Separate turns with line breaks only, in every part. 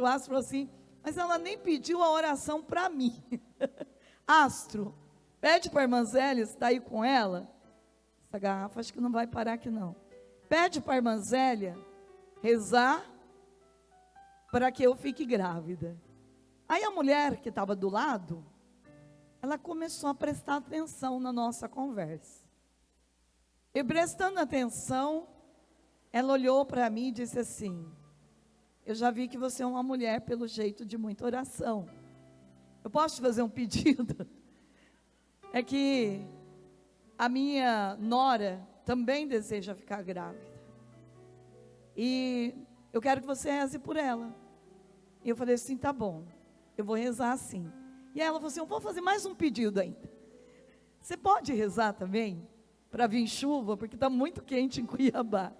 O Astro falou assim, mas ela nem pediu a oração para mim. Astro, pede para a irmã Zélia, está aí com ela. Essa garrafa acho que não vai parar aqui não. Pede para a irmã Zélia rezar para que eu fique grávida. Aí a mulher que estava do lado, ela começou a prestar atenção na nossa conversa. E prestando atenção, ela olhou para mim e disse assim, eu já vi que você é uma mulher pelo jeito de muita oração. Eu posso te fazer um pedido? É que a minha nora também deseja ficar grávida. E eu quero que você reze por ela. E eu falei assim, tá bom, eu vou rezar assim. E ela falou assim, eu vou fazer mais um pedido ainda. Você pode rezar também? Para vir chuva, porque está muito quente em Cuiabá.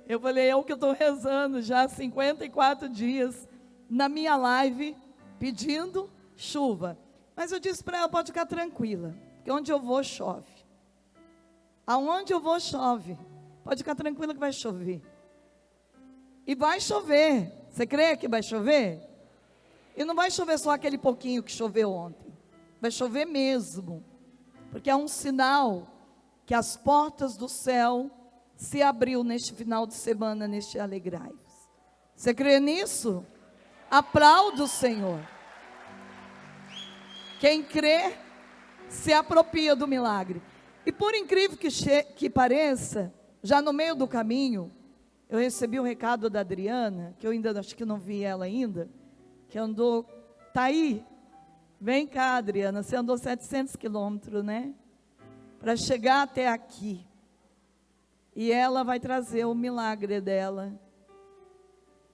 Eu falei, é o que eu estou rezando já há 54 dias na minha live, pedindo chuva. Mas eu disse para ela, pode ficar tranquila, porque onde eu vou chove. Aonde eu vou chove. Pode ficar tranquila que vai chover. E vai chover. Você crê que vai chover? E não vai chover só aquele pouquinho que choveu ontem. Vai chover mesmo. Porque é um sinal que as portas do céu se abriu neste final de semana, neste Alegrai-vos. Você crê nisso? Aplauda o Senhor. Quem crê, se apropria do milagre. E por incrível que pareça, já no meio do caminho, eu recebi um recado da Adriana, que eu ainda acho que não vi ela ainda, que andou, tá aí. Vem cá, Adriana, você andou 700 quilômetros, né? Para chegar até aqui. E ela vai trazer o milagre dela.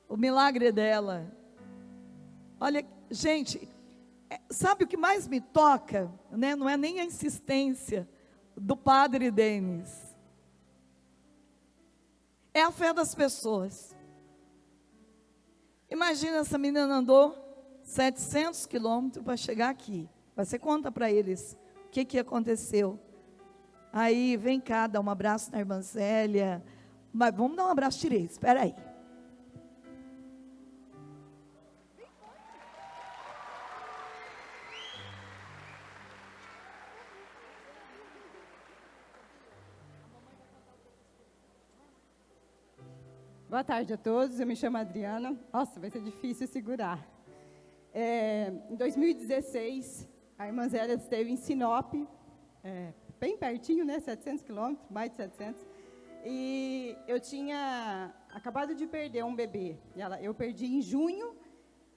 O milagre dela. Olha, gente, sabe o que mais me toca? Né? Não é nem a insistência do padre Denis. É a fé das pessoas. Imagina, essa menina andou 700 quilômetros para chegar aqui. Você conta para eles o que aconteceu. Aí, vem cá, dá um abraço na irmã Zélia. Mas vamos dar um abraço direito, espera aí.
Boa tarde a todos, eu me chamo Adriana. Nossa, vai ser difícil segurar. Em 2016, a irmã Zélia esteve em Sinop, bem pertinho, né, 700 quilômetros, mais de 700, e eu tinha acabado de perder um bebê. Eu perdi em junho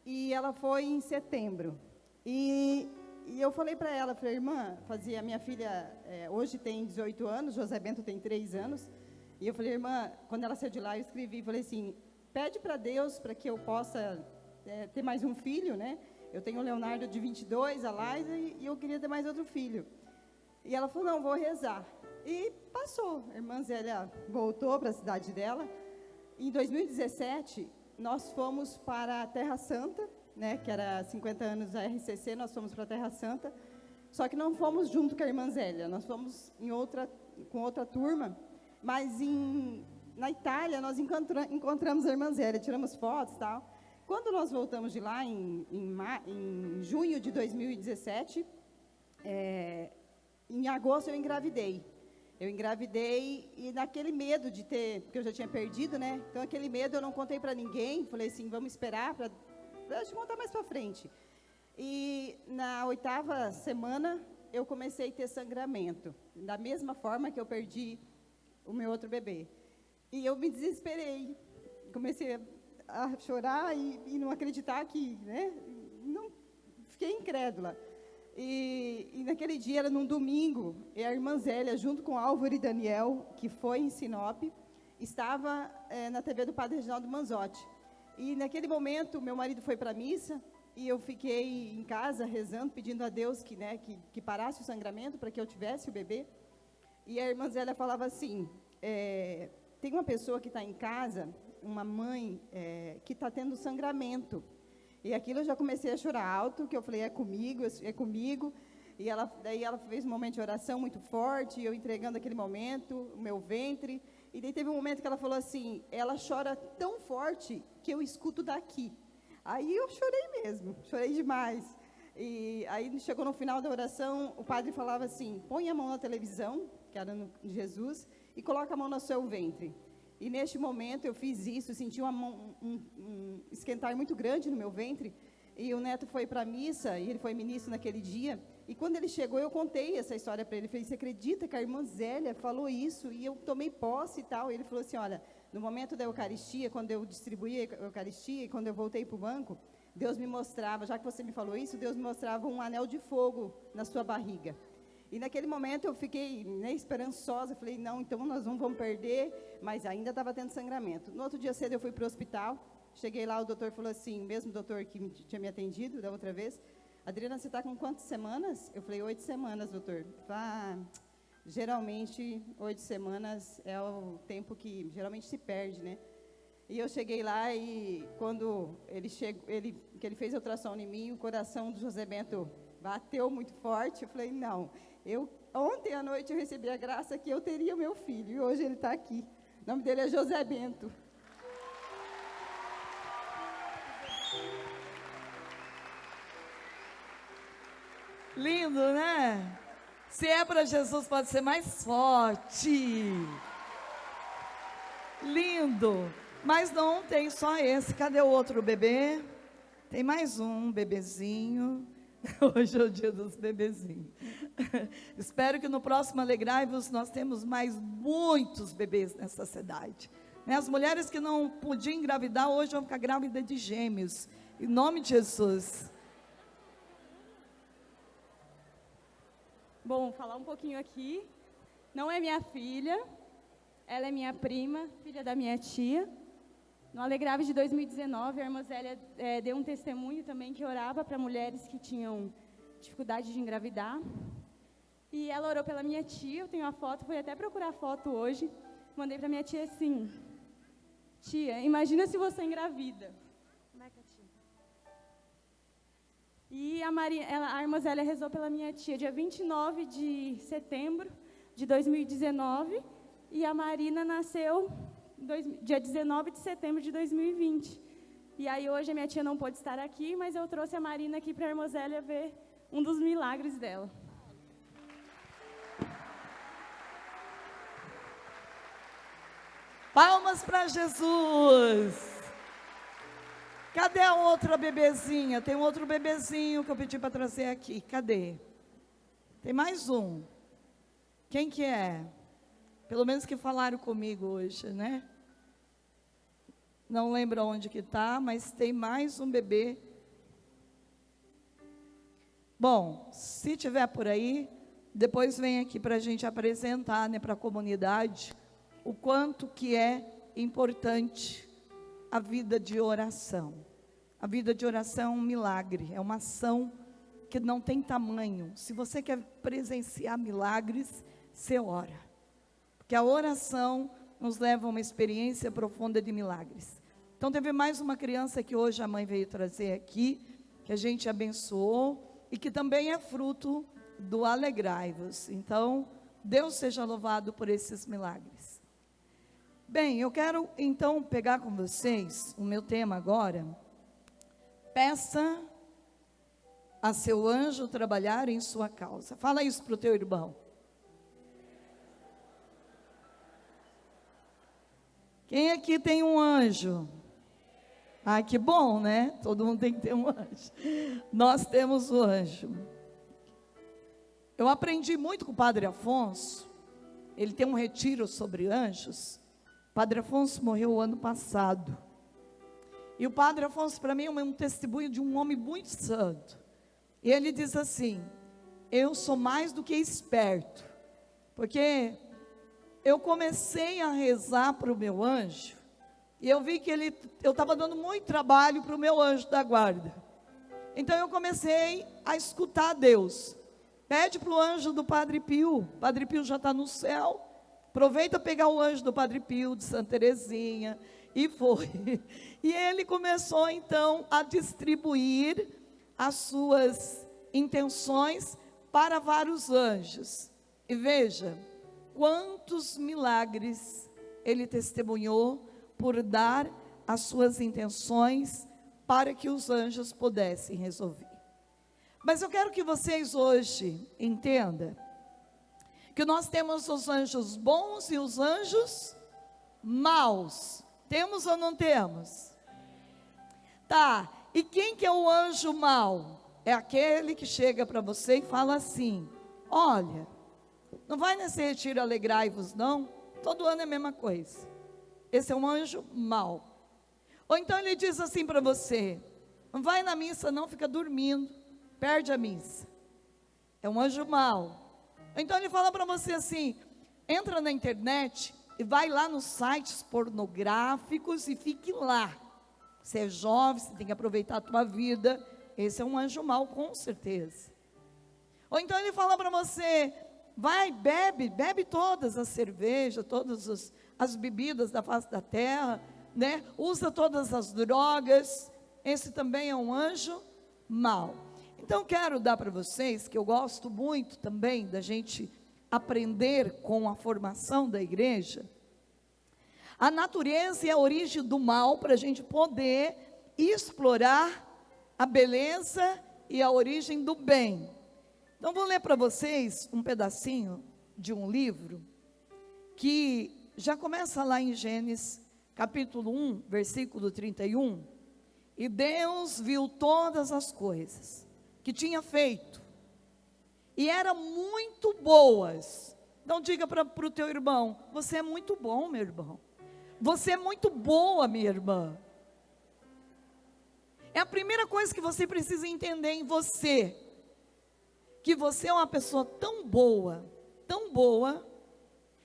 e ela foi em setembro. E eu falei para ela, falei, irmã, a minha filha hoje tem 18 anos, José Bento tem 3 anos, e eu falei, irmã, quando ela saiu de lá, eu escrevi, falei assim, pede para Deus para que eu possa ter mais um filho, né? Eu tenho o Leonardo de 22, a Laisa, e eu queria ter mais outro filho. E ela falou, não, vou rezar. E passou. A irmã Zélia voltou para a cidade dela. Em 2017, nós fomos para a Terra Santa, né, que era 50 anos da RCC, nós fomos para a Terra Santa. Só que não fomos junto com a irmã Zélia, nós fomos com outra turma. Mas na Itália, nós encontramos a irmã Zélia, tiramos fotos e tal. Quando nós voltamos de lá, em junho de 2017, em agosto eu engravidei. Eu engravidei e naquele medo de ter, porque eu já tinha perdido, né? Então aquele medo eu não contei para ninguém. Falei assim, vamos esperar para te contar mais para frente. E na 8ª semana eu comecei a ter sangramento, da mesma forma que eu perdi o meu outro bebê. E eu me desesperei. Comecei a chorar e não acreditar que, né? Não, fiquei incrédula. E naquele dia, era num domingo, e a irmã Zélia, junto com Álvaro e Daniel, que foi em Sinop, estava na TV do Padre Reginaldo Manzotti. E naquele momento, meu marido foi para a missa, e eu fiquei em casa rezando, pedindo a Deus que parasse o sangramento para que eu tivesse o bebê. E a irmã Zélia falava assim, tem uma pessoa que está em casa, uma mãe, que está tendo sangramento. E aquilo eu já comecei a chorar alto, que eu falei, é comigo. E daí ela fez um momento de oração muito forte, eu entregando aquele momento, o meu ventre, E daí teve um momento que ela falou assim, ela chora tão forte que eu escuto daqui. Aí eu chorei mesmo, chorei demais. E aí chegou no final da oração, o padre falava assim, põe a mão na televisão, que era no Jesus, e coloca a mão no seu ventre. E neste momento eu fiz isso, senti um esquentar muito grande no meu ventre, e o neto foi para a missa, e ele foi ministro naquele dia, e quando ele chegou eu contei essa história para ele, falei, você acredita que a irmã Zélia falou isso, e eu tomei posse e tal, e ele falou assim, olha, no momento da Eucaristia, quando eu distribuí a Eucaristia, e quando eu voltei para o banco, Deus me mostrava, já que você me falou isso, Deus me mostrava um anel de fogo na sua barriga. E naquele momento eu fiquei esperançosa, falei, não, então nós não vamos perder, mas ainda estava tendo sangramento. No outro dia cedo eu fui para o hospital, cheguei lá, o doutor falou assim, o mesmo doutor que tinha me atendido da outra vez, Adriana, você está com quantas semanas? Eu falei, 8 semanas, doutor. Geralmente, 8 semanas é o tempo que geralmente se perde, né? E eu cheguei lá e quando que ele fez a ultrassom em mim, o coração do José Bento bateu muito forte. Eu falei, não, ontem à noite eu recebi a graça que eu teria o meu filho, e hoje ele está aqui. O nome dele é José Bento.
Lindo, né? Se é para Jesus, pode ser mais forte. Lindo. Mas não tem só esse. Cadê o outro bebê? Tem mais um bebezinho. Hoje é o dia dos bebezinhos. Espero que no próximo Alegrai-vos nós temos mais muitos bebês nessa cidade. As mulheres que não podiam engravidar, hoje vão ficar grávidas de gêmeos. Em nome de Jesus.
Bom, falar um pouquinho aqui. Não é minha filha, ela é minha prima, filha da minha tia. No Alegrai-vos de 2019, a irmã Zélia deu um testemunho também que orava para mulheres que tinham dificuldade de engravidar. E ela orou pela minha tia, eu tenho a foto, fui até procurar a foto hoje. Mandei para minha tia assim, tia, imagina se você engravida. Como é que é, tia? E a irmã Zélia rezou pela minha tia, dia 29 de setembro de 2019, e a Marina nasceu dia 19 de setembro de 2020. E aí hoje a minha tia não pôde estar aqui, mas eu trouxe a Marina aqui para a irmã Zélia ver um dos milagres dela.
Palmas para Jesus. Cadê a outra bebezinha? Tem um outro bebezinho que eu pedi para trazer aqui. Cadê? Tem mais um. Quem que é? Pelo menos que falaram comigo hoje, né? Não lembro onde que está, mas tem mais um bebê. Bom, se tiver por aí, depois vem aqui para a gente apresentar, né, para a comunidade, o quanto que é importante a vida de oração. A vida de oração é um milagre, é uma ação que não tem tamanho. Se você quer presenciar milagres, você ora. Porque a oração nos leva a uma experiência profunda de milagres. Então teve mais uma criança que hoje a mãe veio trazer aqui, que a gente abençoou, e que também é fruto do Alegrai-vos. Então, Deus seja louvado por esses milagres. Bem, eu quero então pegar com vocês o meu tema agora. Peça a seu anjo trabalhar em sua causa. Fala isso para o teu irmão. Quem aqui tem um anjo? Ah, que bom, né? Todo mundo tem que ter um anjo. Nós temos o anjo. Eu aprendi muito com o Padre Afonso. Ele tem um retiro sobre anjos. O Padre Afonso morreu o ano passado. E o Padre Afonso, para mim, é um testemunho de um homem muito santo. E ele diz assim: eu sou mais do que esperto. Porque eu comecei a rezar para o meu anjo. E eu vi que eu estava dando muito trabalho para o meu anjo da guarda. Então eu comecei a escutar Deus. Pede para o anjo do Padre Pio. Padre Pio já está no céu. Aproveita pegar o anjo do Padre Pio, de Santa Teresinha. E foi. E ele começou então a distribuir as suas intenções para vários anjos. E veja quantos milagres ele testemunhou por dar as suas intenções para que os anjos pudessem resolver. Mas eu quero que vocês hoje entendam que nós temos os anjos bons e os anjos maus. Temos ou não temos? Tá, e quem que é o anjo mau? É aquele que chega para você e fala assim: olha, não vai nesse retiro alegrai-vos não, todo ano é a mesma coisa. Esse é um anjo mau. Ou então ele diz assim para você: não vai na missa não, fica dormindo, perde a missa. É um anjo mau. Ou então ele fala para você assim: entra na internet e vai lá nos sites pornográficos e fique lá. Você é jovem, você tem que aproveitar a tua vida. Esse é um anjo mau, com certeza. Ou então ele fala para você: vai, bebe todas as cervejas, todas as bebidas da face da terra, né? Usa todas as drogas. Esse também é um anjo mau. Então quero dar para vocês, que eu gosto muito também da gente aprender com a formação da igreja, a natureza e a origem do mal, para a gente poder explorar a beleza e a origem do bem. Então vou ler para vocês um pedacinho de um livro que já começa lá em Gênesis, capítulo 1, versículo 31. E Deus viu todas as coisas que tinha feito, e eram muito boas. Então diga para o teu irmão: você é muito bom, meu irmão. Você é muito boa, minha irmã. É a primeira coisa que você precisa entender em você, que você é uma pessoa tão boa,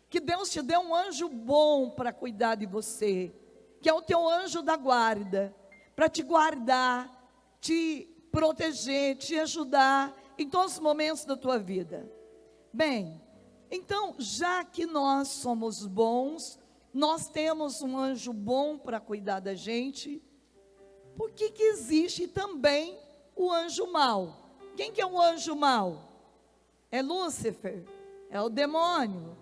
que Deus te deu um anjo bom para cuidar de você, que é o teu anjo da guarda, para te guardar, te proteger, te ajudar em todos os momentos da tua vida. Bem, então, já que nós somos bons, nós temos um anjo bom para cuidar da gente, por que que existe também o anjo mau? Quem que é o anjo mau? É Lúcifer, é o demônio.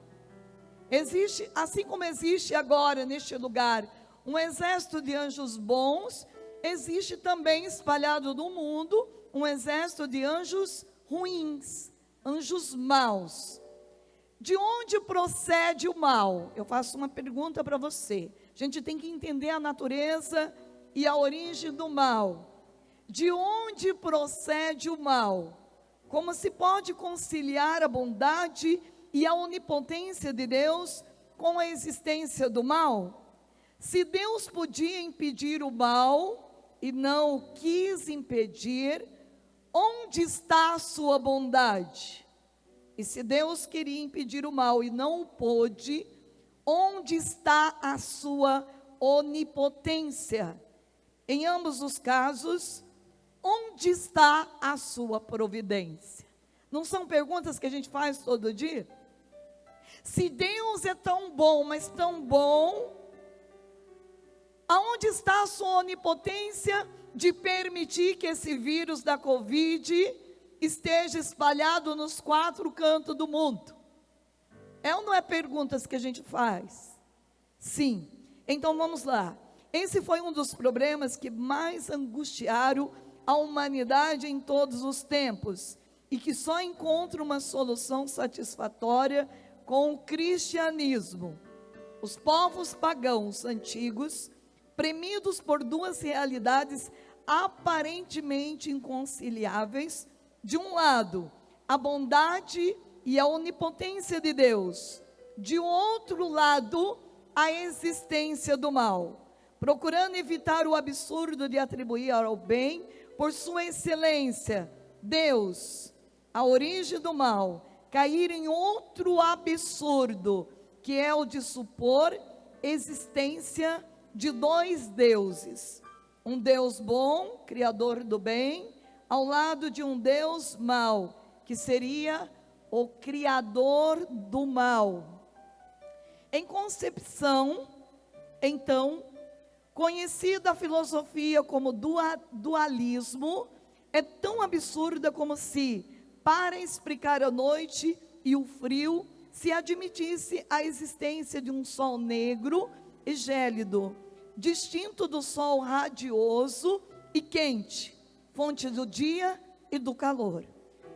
Existe, assim como existe agora neste lugar um exército de anjos bons, existe também espalhado no mundo um exército de anjos ruins, anjos maus. De onde procede o mal? Eu faço uma pergunta para você. A gente tem que entender a natureza e a origem do mal. De onde procede o mal? Como se pode conciliar a bondade e a onipotência de Deus com a existência do mal? Se Deus podia impedir o mal e não o quis impedir, onde está a sua bondade? E se Deus queria impedir o mal e não o pôde, onde está a sua onipotência? Em ambos os casos, onde está a sua providência? Não são perguntas que a gente faz todo dia? Se Deus é tão bom, mas tão bom, aonde está a sua onipotência de permitir que esse vírus da Covid esteja espalhado nos 4 cantos do mundo? É ou não é perguntas que a gente faz? Sim. Então vamos lá. Esse foi um dos problemas que mais angustiaram a humanidade em todos os tempos, e que só encontra uma solução satisfatória com o cristianismo. Os povos pagãos antigos, premidos por 2 realidades aparentemente inconciliáveis: de um lado, a bondade e a onipotência de Deus; de outro lado, a existência do mal, procurando evitar o absurdo de atribuir ao bem, por sua excelência, Deus, a origem do mal, cair em outro absurdo, que é o de supor existência de 2 deuses: um Deus bom, criador do bem, ao lado de um Deus mau, que seria o criador do mal. Em concepção, então, conhecida a filosofia como dualismo, é tão absurda como se, para explicar a noite e o frio, se admitisse a existência de um sol negro e gélido, distinto do sol radioso e quente, fonte do dia e do calor.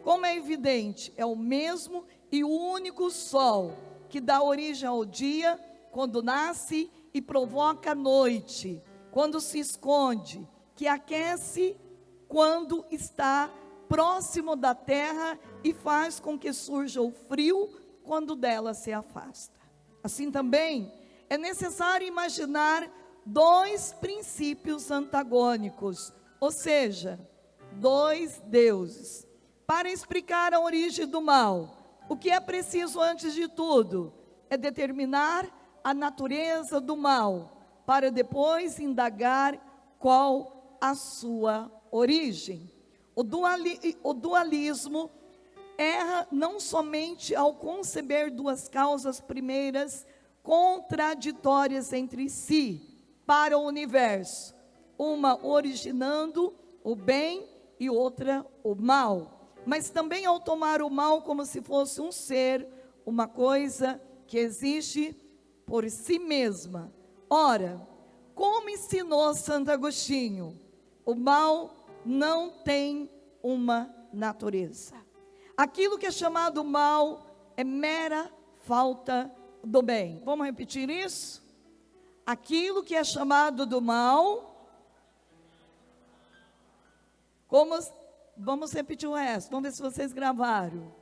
Como é evidente, é o mesmo e único sol que dá origem ao dia quando nasce e provoca a noite, quando se esconde, que aquece quando está próximo da terra e faz com que surja o frio quando dela se afasta. Assim também é necessário imaginar dois princípios antagônicos, ou seja, dois deuses, para explicar a origem do mal. O que é preciso antes de tudo é determinar a natureza do mal, para depois indagar qual a sua origem. O dualismo erra não somente ao conceber duas causas primeiras contraditórias entre si para o universo, uma originando o bem e outra o mal, mas também ao tomar o mal como se fosse um ser, uma coisa que existe por si mesma. Ora, como ensinou Santo Agostinho, o mal não tem uma natureza. Aquilo que é chamado mal é mera falta do bem. Vamos repetir isso? Aquilo que é chamado do mal, vamos repetir o resto, vamos ver se vocês gravaram.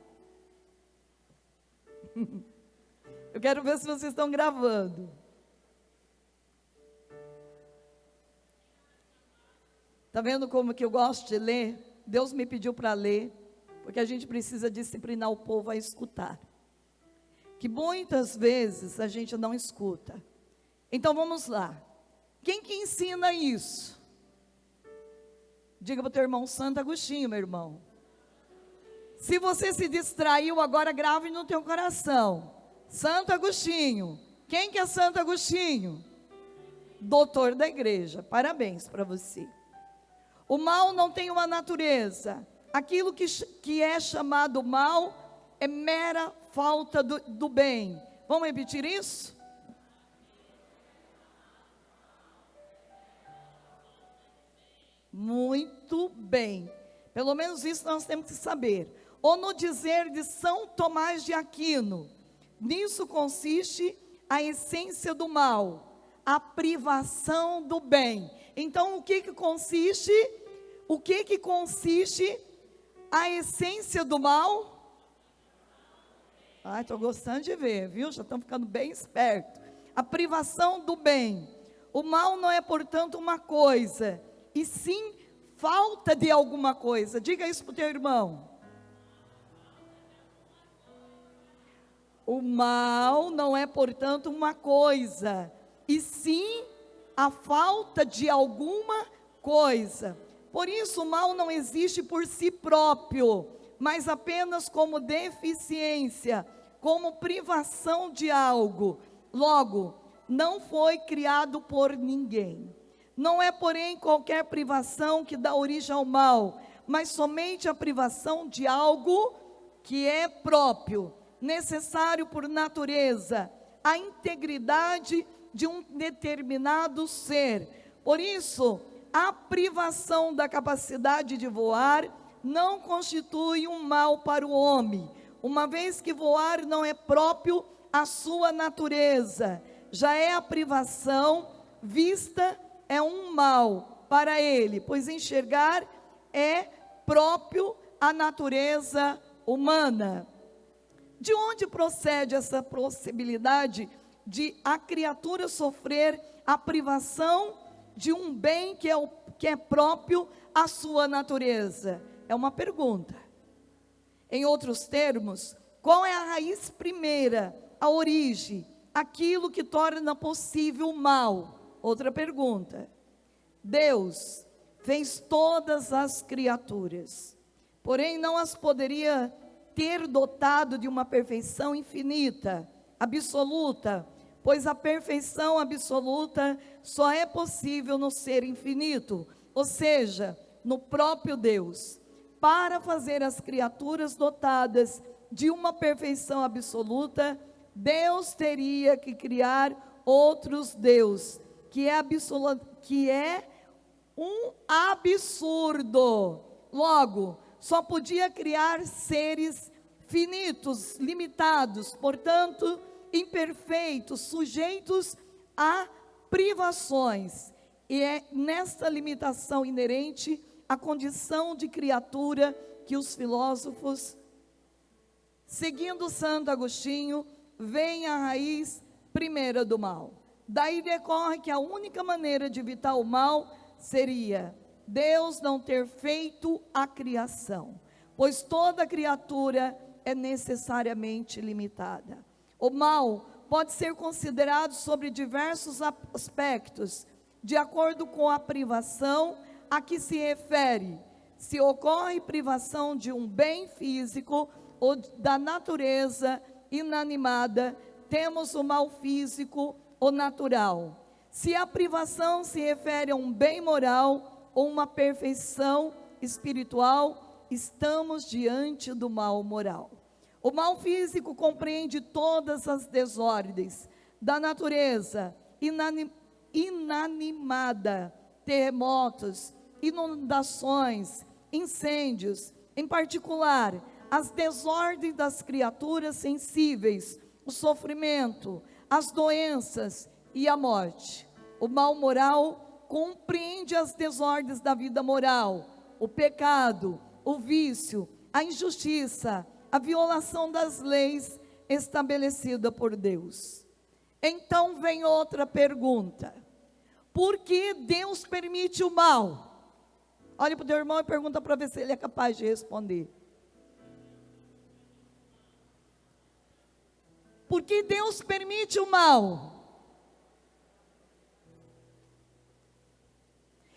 Eu quero ver se vocês estão gravando. Está vendo como que eu gosto de ler? Deus me pediu para ler, porque a gente precisa disciplinar o povo a escutar. Que muitas vezes a gente não escuta. Então vamos lá. Quem que ensina isso? Diga para o teu irmão, Santo Agostinho, meu irmão. Se você se distraiu, agora grave no teu coração. Santo Agostinho. Quem que é Santo Agostinho? Doutor da igreja. Parabéns para você. O mal não tem uma natureza. Aquilo que é chamado mal é mera falta do bem. Vamos repetir isso? Muito bem. Pelo menos isso nós temos que saber. Ou no dizer de São Tomás de Aquino, nisso consiste a essência do mal, a privação do bem. Então, o que consiste a essência do mal? Ai, estou gostando de ver, viu? Já estão ficando bem espertos. A privação do bem. O mal não é, portanto, uma coisa, e sim falta de alguma coisa. Diga isso para o teu irmão. O mal não é, portanto, uma coisa, e sim a falta de alguma coisa. Por isso, o mal não existe por si próprio, mas apenas como deficiência, como privação de algo. Logo, não foi criado por ninguém. Não é, porém, qualquer privação que dá origem ao mal, mas somente a privação de algo que é próprio, necessário por natureza, a integridade de um determinado ser. Por isso, a privação da capacidade de voar não constitui um mal para o homem, uma vez que voar não é próprio à sua natureza. Já é a privação vista é um mal para ele, pois enxergar é próprio à natureza humana. De onde procede essa possibilidade de a criatura sofrer a privação de um bem que é próprio à sua natureza? É uma pergunta. Em outros termos, qual é a raiz primeira, a origem, aquilo que torna possível o mal? Outra pergunta. Deus fez todas as criaturas, porém não as poderia ter dotado de uma perfeição infinita, absoluta, pois a perfeição absoluta só é possível no ser infinito, ou seja, no próprio Deus. Para fazer as criaturas dotadas de uma perfeição absoluta, Deus teria que criar outros deuses, que é um absurdo. Logo, só podia criar seres finitos, limitados, portanto, imperfeitos, sujeitos a privações. E é nesta limitação inerente à condição de criatura que os filósofos, seguindo Santo Agostinho, veem a raiz primeira do mal. Daí decorre que a única maneira de evitar o mal seria Deus não ter feito a criação, pois toda criatura é necessariamente limitada. O mal pode ser considerado sobre diversos aspectos, de acordo com a privação a que se refere. Se ocorre privação de um bem físico ou da natureza inanimada, temos o mal físico ou natural. Se a privação se refere a um bem moral ou uma perfeição espiritual, estamos diante do mal moral. O mal físico compreende todas as desordens da natureza inanimada, terremotos, inundações, incêndios, em particular, as desordens das criaturas sensíveis, o sofrimento, as doenças e a morte. O mal moral compreende as desordens da vida moral, o pecado, o vício, a injustiça, a violação das leis estabelecidas por Deus. Então vem outra pergunta: por que Deus permite o mal? Olha para o teu irmão e pergunta para ver se ele é capaz de responder. Por que Deus permite o mal?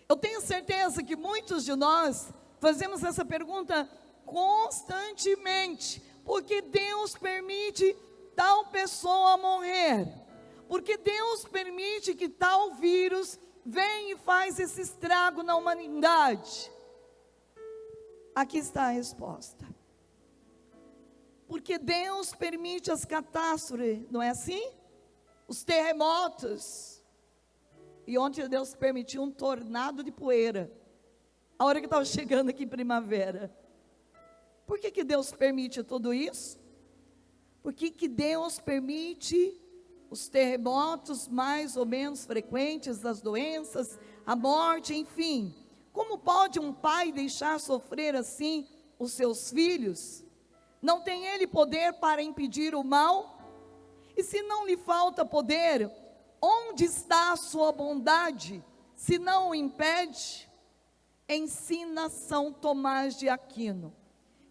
Eu tenho certeza que muitos de nós fazemos essa pergunta constantemente. Por que Deus permite tal pessoa morrer? Por que Deus permite que tal vírus venha e faz esse estrago na humanidade? Aqui está a resposta. Porque Deus permite as catástrofes, não é assim? Os terremotos. E ontem Deus permitiu um tornado de poeira, a hora que estava chegando aqui em primavera. Por que Deus permite tudo isso? Por que Deus permite os terremotos mais ou menos frequentes, as doenças, a morte, enfim? Como pode um pai deixar sofrer assim os seus filhos? Não tem ele poder para impedir o mal? E se não lhe falta poder, onde está a sua bondade, se não o impede? Ensina São Tomás de Aquino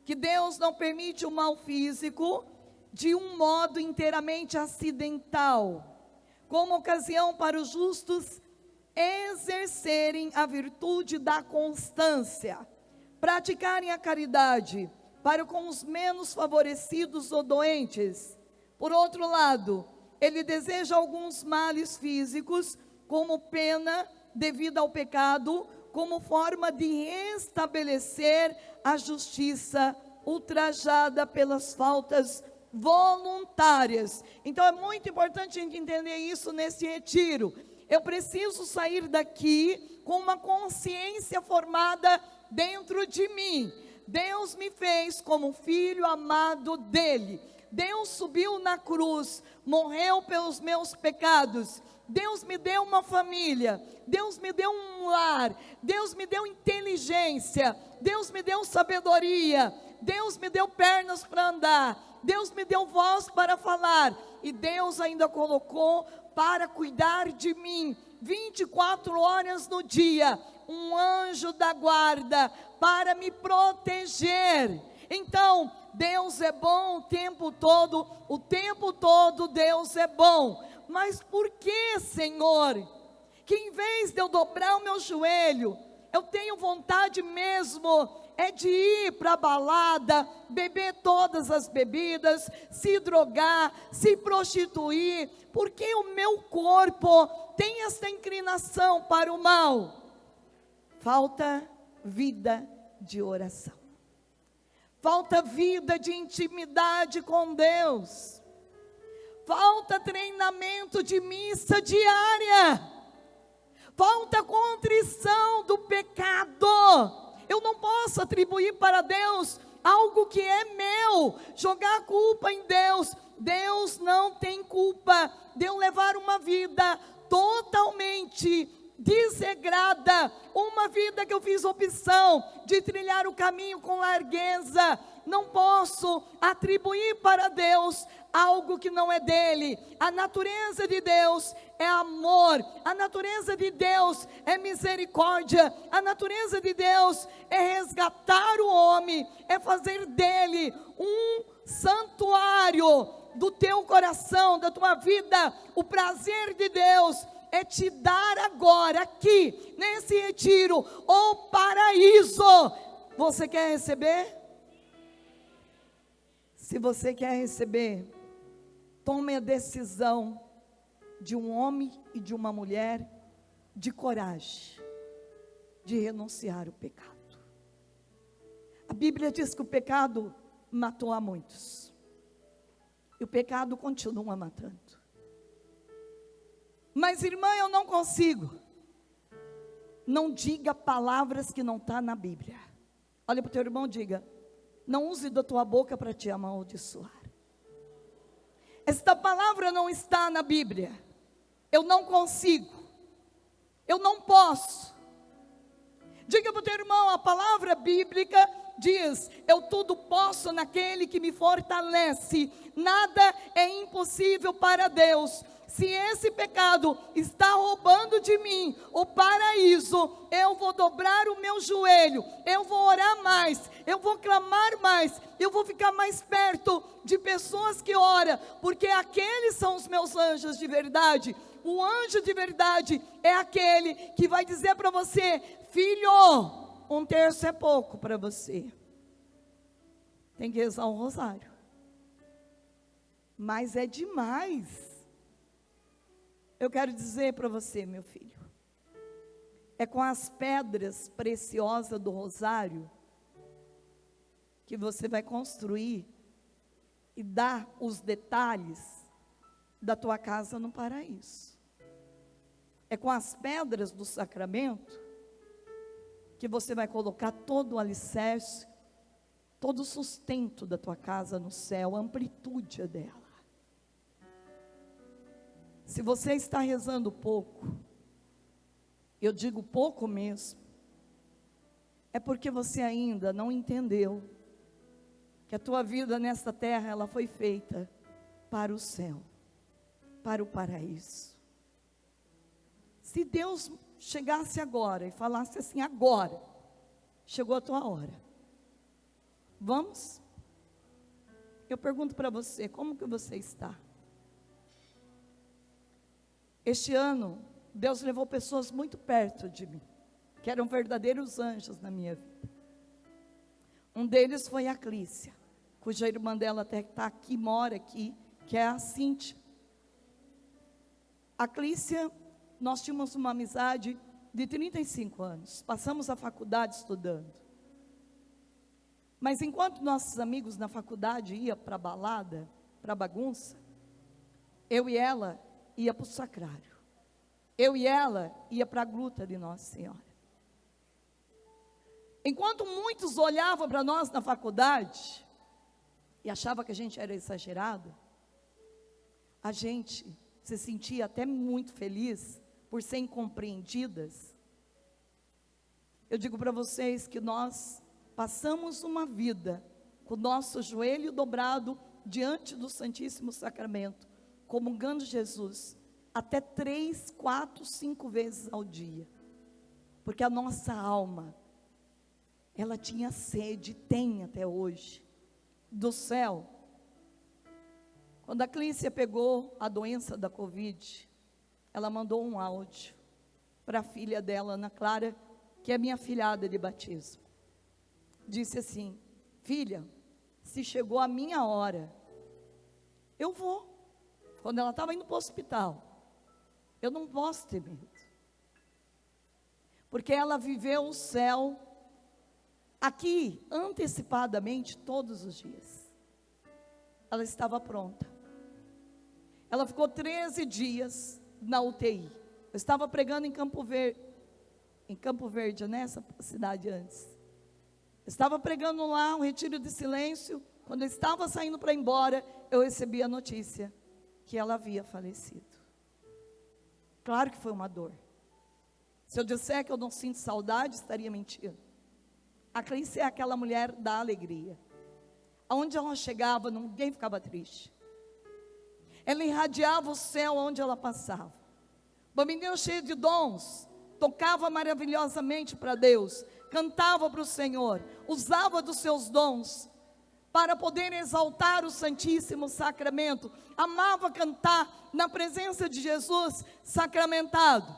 que Deus não permite o mal físico de um modo inteiramente acidental, como ocasião para os justos exercerem a virtude da constância, praticarem a caridade para com os menos favorecidos ou doentes. Por outro lado, ele deseja alguns males físicos como pena devido ao pecado, como forma de restabelecer a justiça ultrajada pelas faltas voluntárias. Então é muito importante a gente entender isso nesse retiro. Eu preciso sair daqui com uma consciência formada dentro de mim. Deus me fez como filho amado dele. Deus subiu na cruz, morreu pelos meus pecados. Deus me deu uma família, Deus me deu um lar, Deus me deu inteligência, Deus me deu sabedoria, Deus me deu pernas para andar, Deus me deu voz para falar, e Deus ainda colocou para cuidar de mim 24 horas no dia, um anjo da guarda para me proteger. Então, Deus é bom o tempo todo Deus é bom. Mas por que, Senhor, que em vez de eu dobrar o meu joelho, eu tenho vontade mesmo é de ir para a balada, beber todas as bebidas, se drogar, se prostituir? Por que o meu corpo tem essa inclinação para o mal? Falta vida de oração. falta vida de intimidade com Deus, falta treinamento de missa diária, falta contrição do pecado. Eu não posso atribuir para Deus algo que é meu, jogar a culpa em Deus. Deus não tem culpa de eu levar uma vida totalmente desregrada, uma vida que eu fiz opção de trilhar o caminho com largueza. Não posso atribuir para Deus algo que não é dele. A natureza de Deus é amor, a natureza de Deus é misericórdia, a natureza de Deus é resgatar o homem, é fazer dele um santuário do teu coração, da tua vida. O prazer de Deus é te dar agora, aqui, nesse retiro, o paraíso. Você quer receber? Se você quer receber, tome a decisão de um homem e de uma mulher de coragem, de renunciar ao pecado. A Bíblia diz que o pecado matou a muitos, e o pecado continua matando. Mas, irmã, eu não consigo. Não diga palavras que não estão na Bíblia. Olha para o teu irmão e diga: não use da tua boca para te amaldiçoar. Esta palavra não está na Bíblia. Eu não consigo. Eu não posso. Diga para o teu irmão: a palavra bíblica diz: eu tudo posso naquele que me fortalece. Nada é impossível para Deus. Se esse pecado está roubando de mim o paraíso, eu vou dobrar o meu joelho, eu vou orar mais, eu vou clamar mais, eu vou ficar mais perto de pessoas que oram, porque aqueles são os meus anjos de verdade. O anjo de verdade é aquele que vai dizer para você: filho, 1/3 é pouco para você, tem que rezar um rosário, mas é demais. Eu quero dizer para você, meu filho, é com as pedras preciosas do rosário que você vai construir e dar os detalhes da tua casa no paraíso. É com as pedras do sacramento que você vai colocar todo o alicerce, todo o sustento da tua casa no céu, a amplitude dela. Se você está rezando pouco, eu digo pouco mesmo, é porque você ainda não entendeu que a tua vida nesta terra, ela foi feita para o céu, para o paraíso. Se Deus chegasse agora e falasse assim: agora, chegou a tua hora, vamos? Eu pergunto para você, como que você está? Este ano, Deus levou pessoas muito perto de mim, que eram verdadeiros anjos na minha vida. Um deles foi a Clícia, cuja irmã dela até está aqui, mora aqui, que é a Cíntia. A Clícia, nós tínhamos uma amizade de 35 anos, passamos a faculdade estudando. Mas enquanto nossos amigos na faculdade iam para a balada, para a bagunça, eu e ela ia para o sacrário. Eu e ela ia para a gruta de Nossa Senhora. Enquanto muitos olhavam para nós na faculdade e achavam que a gente era exagerado, a gente se sentia até muito feliz por serem compreendidas. Eu digo para vocês que nós passamos uma vida com o nosso joelho dobrado diante do Santíssimo Sacramento, comungando Jesus, até 3, 4, 5 vezes ao dia, porque a nossa alma, ela tinha sede, tem até hoje, do céu. Quando a Clícia pegou a doença da Covid, ela mandou um áudio para a filha dela, Ana Clara, que é minha filhada de batismo. Disse assim: filha, se chegou a minha hora, eu vou. Quando ela estava indo para o hospital, eu não posso ter medo, porque ela viveu o céu aqui, antecipadamente, todos os dias. Ela estava pronta. Ela ficou 13 dias na UTI. Eu estava pregando em Campo Verde, nessa cidade antes. Eu estava pregando lá, um retiro de silêncio. Quando eu estava saindo para ir embora, eu recebi a notícia que ela havia falecido. Claro que foi uma dor. Se eu disser que eu não sinto saudade, estaria mentindo. A Cleice é aquela mulher da alegria. Aonde ela chegava, ninguém ficava triste. Ela irradiava o céu onde ela passava. Uma menina cheia de dons, tocava maravilhosamente para Deus, cantava para o Senhor, usava dos seus dons para poder exaltar o Santíssimo Sacramento. Amava cantar na presença de Jesus sacramentado.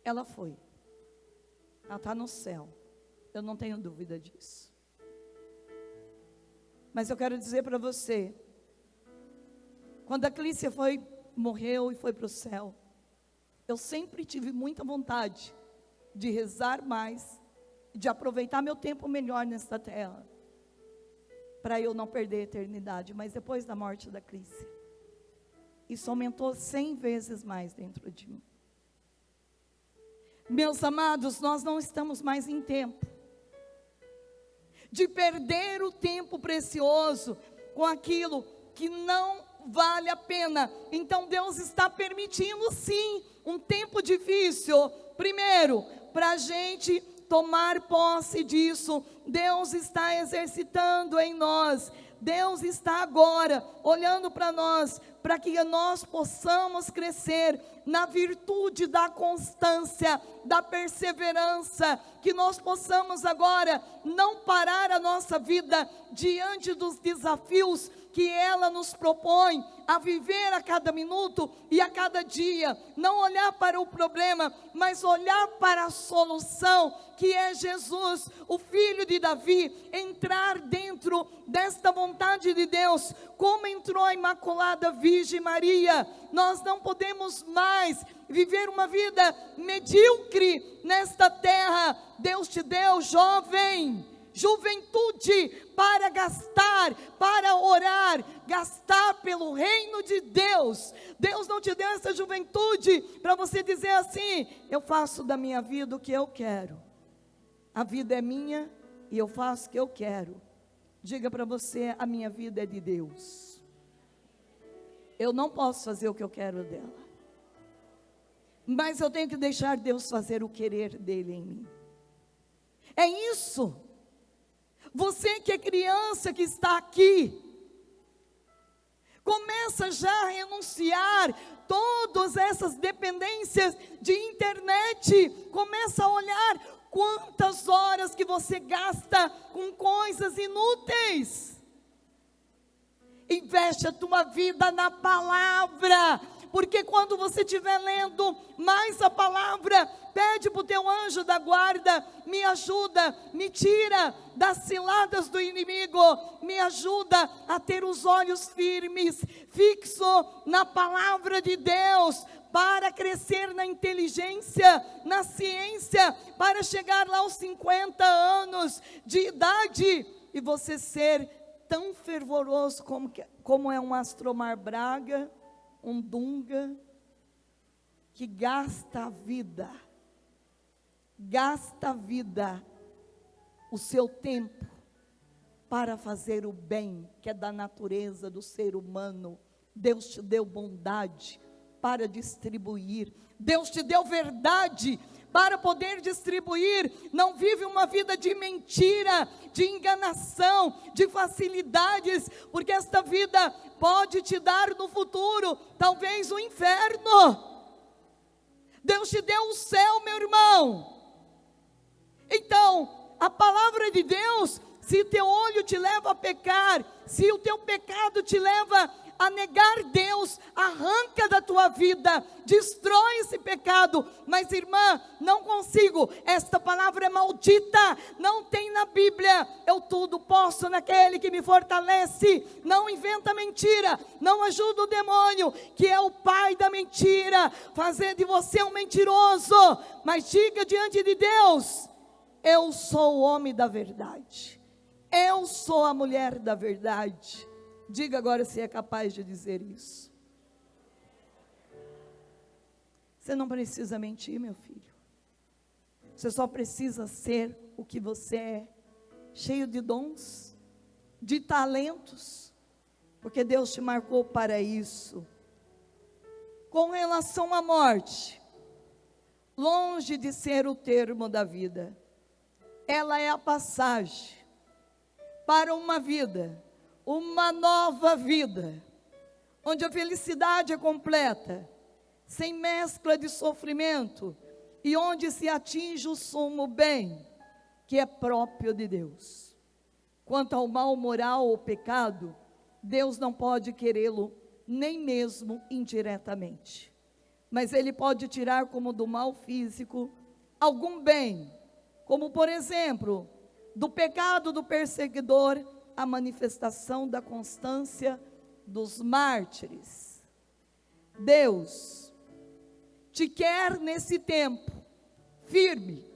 Ela foi. Ela está no céu. Eu não tenho dúvida disso. Mas eu quero dizer para você, quando a Clícia morreu e foi para o céu, eu sempre tive muita vontade de rezar mais, de aproveitar meu tempo melhor nesta terra, para eu não perder a eternidade. Mas depois da morte da Clícia, isso aumentou 100 vezes mais dentro de mim. Meus amados, nós não estamos mais em tempo de perder o tempo precioso com aquilo que não vale a pena. Então Deus está permitindo sim um tempo difícil, primeiro, para a gente tomar posse disso. Deus está exercitando em nós. Deus está agora olhando para nós, para que nós possamos crescer na virtude da constância, da perseverança, que nós possamos agora não parar a nossa vida diante dos desafios que ela nos propõe a viver a cada minuto e a cada dia. Não olhar para o problema, mas olhar para a solução, que é Jesus, o filho de Davi. Entrar dentro desta vontade de Deus, como entrou a Imaculada Virgem Maria. Nós não podemos mais viver uma vida medíocre nesta terra. Deus te deu, jovem, juventude para gastar, para orar, gastar pelo reino de Deus. Deus não te deu essa juventude para você dizer assim: eu faço da minha vida o que eu quero. A vida é minha e eu faço o que eu quero. Diga para você: a minha vida é de Deus. Eu não posso fazer o que eu quero dela, mas eu tenho que deixar Deus fazer o querer dele em mim. É isso. Você que é criança, que está aqui, começa já a renunciar todas essas dependências de internet. Começa a olhar quantas horas que você gasta com coisas inúteis. Investe a tua vida na palavra, porque quando você estiver lendo mais a palavra, pede para o teu anjo da guarda: me ajuda, me tira das ciladas do inimigo, me ajuda a ter os olhos firmes, fixo na palavra de Deus, para crescer na inteligência, na ciência, para chegar lá aos 50 anos de idade, e você ser tão fervoroso como é um Astromar Braga, um Dunga, que gasta a vida, o seu tempo, para fazer o bem, que é da natureza do ser humano. Deus te deu bondade para distribuir, Deus te deu verdade para poder distribuir. Não vive uma vida de mentira, de enganação, de facilidades, porque esta vida pode te dar no futuro, talvez o inferno. Deus te deu o céu, meu irmão. Então, a palavra de Deus, se teu olho te leva a pecar, se o teu pecado te leva a negar Deus, arranca da tua vida, destrói esse pecado. Mas irmã, não consigo, esta palavra é maldita, não tem na Bíblia. Eu tudo posso naquele que me fortalece. Não inventa mentira, não ajuda o demônio, que é o pai da mentira, fazer de você um mentiroso. Mas diga diante de Deus: eu sou o homem da verdade, eu sou a mulher da verdade. Diga agora se é capaz de dizer isso. Você não precisa mentir, meu filho. Você só precisa ser o que você é, cheio de dons, de talentos, porque Deus te marcou para isso. Com relação à morte, longe de ser o termo da vida, ela é a passagem para uma vida, uma nova vida, onde a felicidade é completa, sem mescla de sofrimento, e onde se atinge o sumo bem, que é próprio de Deus. Quanto ao mal moral ou pecado, Deus não pode querê-lo, nem mesmo indiretamente. Mas Ele pode tirar como do mal físico, algum bem, como por exemplo, do pecado do perseguidor, a manifestação da constância dos mártires. Deus te quer nesse tempo, firme,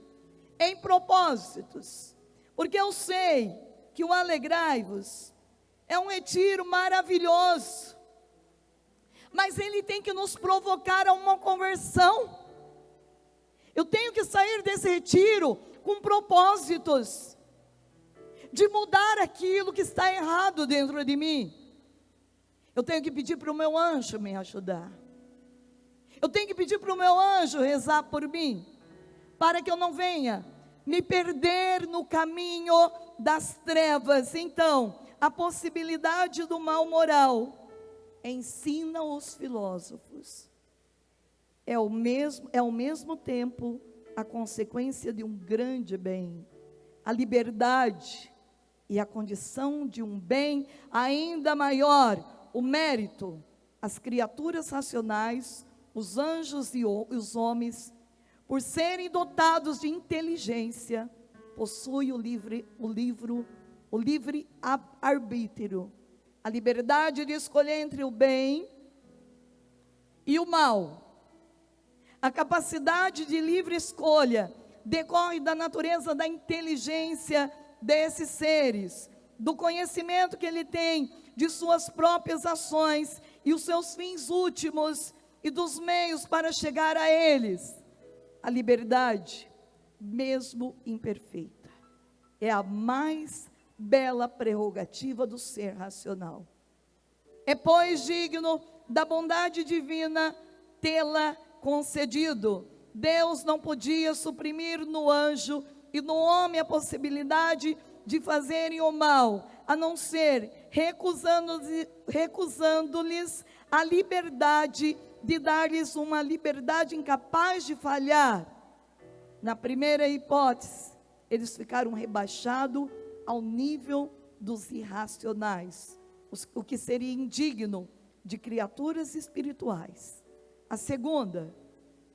em propósitos, porque eu sei que o Alegrai-vos é um retiro maravilhoso, mas ele tem que nos provocar a uma conversão. Eu tenho que sair desse retiro com propósitos, de mudar aquilo que está errado dentro de mim. Eu tenho que pedir para o meu anjo me ajudar. Eu tenho que pedir para o meu anjo rezar por mim, para que eu não venha me perder no caminho das trevas. Então, a possibilidade do mal moral, ensinam os filósofos, é ao mesmo tempo a consequência de um grande bem, a liberdade e a condição de um bem ainda maior, o mérito. As criaturas racionais, os anjos e os homens, por serem dotados de inteligência, possuem o livre arbítrio, a liberdade de escolher entre o bem e o mal. A capacidade de livre escolha decorre da natureza da inteligência desses seres, do conhecimento que ele tem de suas próprias ações e os seus fins últimos e dos meios para chegar a eles. A liberdade, mesmo imperfeita, é a mais bela prerrogativa do ser racional. É, pois, digno da bondade divina tê-la concedido. Deus não podia suprimir no anjo e no homem a possibilidade de fazerem o mal, a não ser recusando-lhes a liberdade de dar-lhes uma liberdade incapaz de falhar. Na primeira hipótese, eles ficaram rebaixados ao nível dos irracionais, o que seria indigno de criaturas espirituais. A segunda,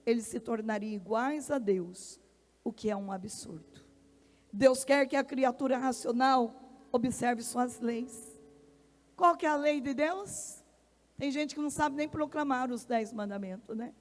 eles se tornariam iguais a Deus, o que é um absurdo. Deus quer que a criatura racional observe suas leis. Qual que é a lei de Deus? Tem gente que não sabe nem proclamar os 10 mandamentos, né?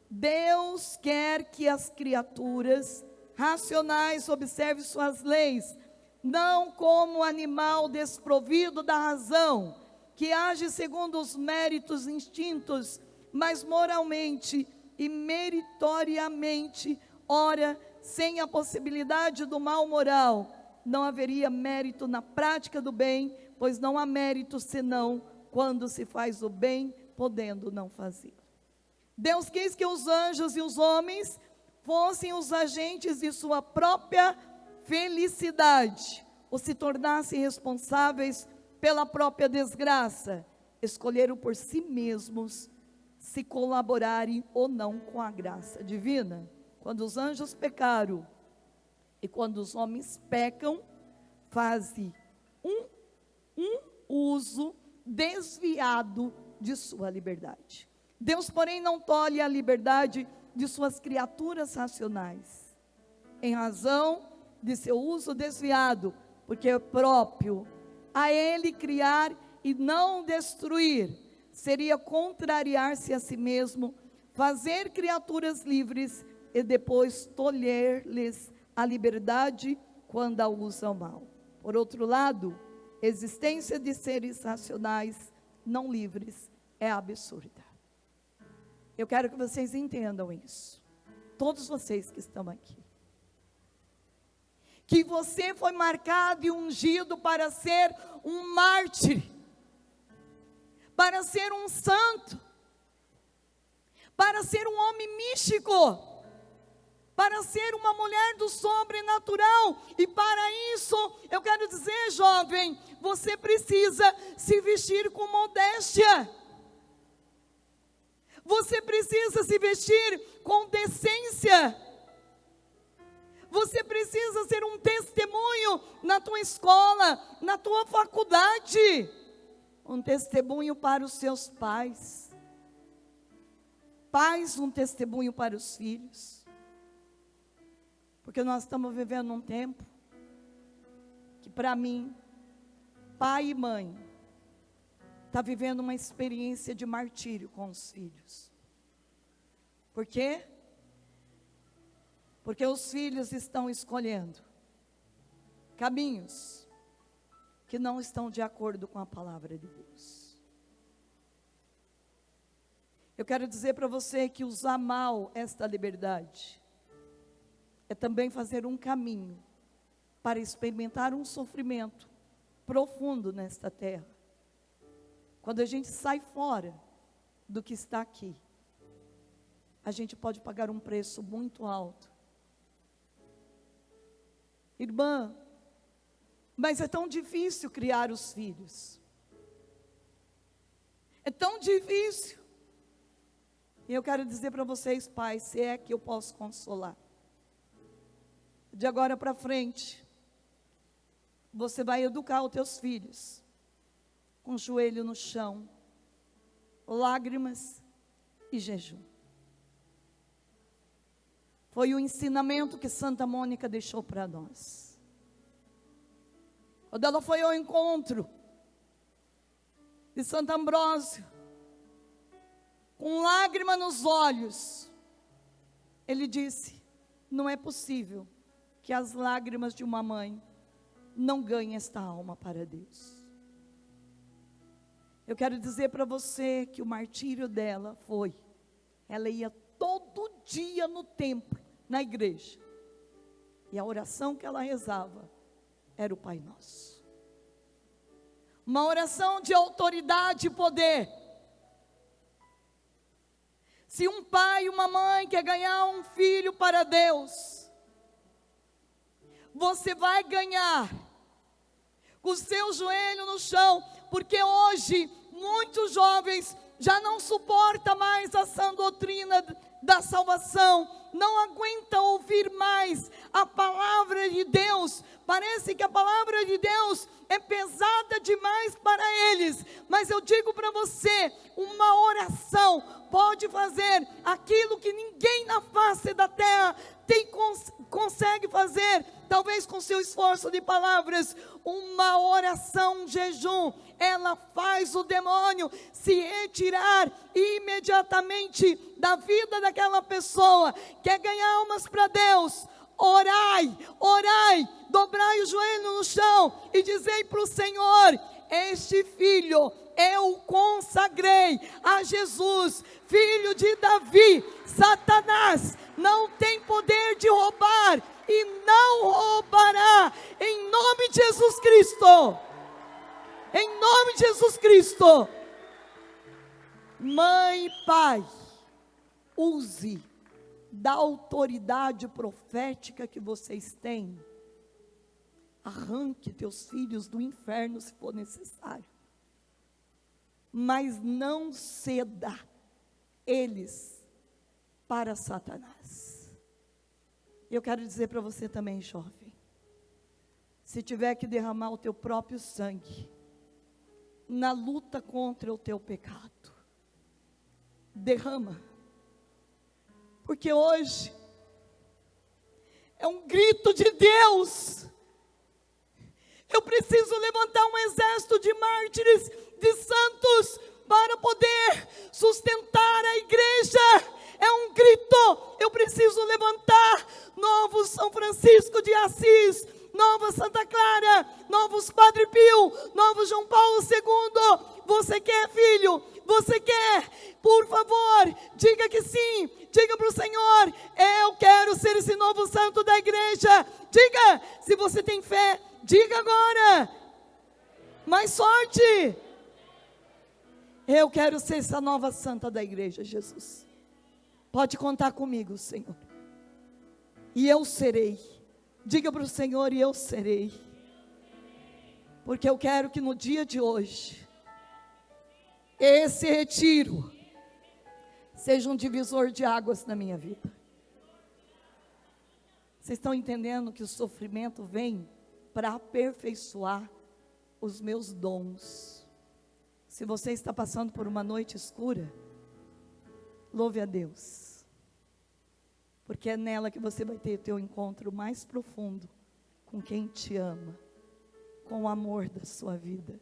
Deus quer que as criaturas racionais observem suas leis, não como animal desprovido da razão, que age segundo os méritos instintos, mas moralmente e meritoriamente. Ora, sem a possibilidade do mal moral, não haveria mérito na prática do bem, pois não há mérito senão quando se faz o bem, podendo não fazer. Deus quis que os anjos e os homens fossem os agentes de sua própria felicidade, ou se tornassem responsáveis pela própria desgraça. Escolheram por si mesmos se colaborarem ou não com a graça divina. Quando os anjos pecaram e quando os homens pecam, fazem um uso desviado de sua liberdade. Deus, porém, não tolhe a liberdade de suas criaturas racionais, em razão de seu uso desviado, porque é próprio a Ele criar e não destruir. Seria contrariar-se a si mesmo, fazer criaturas livres e depois tolher-lhes a liberdade quando a usam mal. Por outro lado, a existência de seres racionais não livres é absurda. Eu quero que vocês entendam isso. Todos vocês que estão aqui. Que você foi marcado e ungido para ser um mártir, para ser um santo, para ser um homem místico, para ser uma mulher do sobrenatural. E para isso, eu quero dizer, jovem, você precisa se vestir com modéstia. Você precisa se vestir com decência. Você precisa ser um testemunho na tua escola, na tua faculdade. Um testemunho para os seus pais. Pais, um testemunho para os filhos. Porque nós estamos vivendo um tempo que, para mim, pai e mãe, está vivendo uma experiência de martírio com os filhos. Por quê? Porque os filhos estão escolhendo caminhos que não estão de acordo com a palavra de Deus. Eu quero dizer para você que usar mal esta liberdade é também fazer um caminho para experimentar um sofrimento profundo nesta terra. Quando a gente sai fora do que está aqui, a gente pode pagar um preço muito alto. Irmã, mas é tão difícil criar os filhos. É tão difícil. E eu quero dizer para vocês, pais, se é que eu posso consolar. De agora para frente, você vai educar os teus filhos com o joelho no chão, lágrimas e jejum. Foi o ensinamento que Santa Mônica deixou para nós. Quando ela foi ao encontro de Santo Ambrósio, com lágrima nos olhos, ele disse: não é possível que as lágrimas de uma mãe não ganhem esta alma para Deus. Eu quero dizer para você que o martírio dela foi, ela ia todo dia no templo, na igreja, e a oração que ela rezava era o Pai Nosso. Uma oração de autoridade e poder. Se um pai e uma mãe quer ganhar um filho para Deus, você vai ganhar com o seu joelho no chão, porque hoje muitos jovens já não suportam mais a sã doutrina da salvação, não aguentam ouvir mais a palavra de Deus. Parece que a palavra de Deus é pesada demais para eles, mas eu digo para você, uma oração pode fazer aquilo que ninguém na face da terra consegue fazer, talvez com seu esforço de palavras. Uma oração, um jejum, ela faz o demônio se retirar imediatamente da vida daquela pessoa. Quer ganhar almas para Deus? Orai, orai, dobrai o joelho no chão e dizei para o Senhor: este filho eu consagrei a Jesus, filho de Davi. Satanás não tem poder de roubar e não roubará, em nome de Jesus Cristo. Em nome de Jesus Cristo. Mãe e pai, use da autoridade profética que vocês têm. Arranque teus filhos do inferno se for necessário, mas não ceda eles para Satanás. Eu quero dizer para você também, jovem, se tiver que derramar o teu próprio sangue na luta contra o teu pecado, derrama, porque hoje é um grito de Deus. Eu preciso levantar um exército de mártires, de santos, para poder sustentar a igreja. é um grito. Eu preciso levantar novo São Francisco de Assis, nova Santa Clara, novos Padre Pio, novo João Paulo II. Você quer, filho? Você quer? Por favor, diga que sim. Diga para o Senhor: eu quero ser esse novo santo da igreja. Diga, se você tem fé, diga agora. Mais sorte. Eu quero ser essa nova santa da igreja, Jesus. Pode contar comigo, Senhor. E eu serei. Diga para o Senhor: e eu serei. Porque eu quero que no dia de hoje, esse retiro seja um divisor de águas na minha vida. Vocês estão entendendo que o sofrimento vem para aperfeiçoar os meus dons. Se você está passando por uma noite escura, louve a Deus, porque é nela que você vai ter o teu encontro mais profundo com quem te ama, com o amor da sua vida.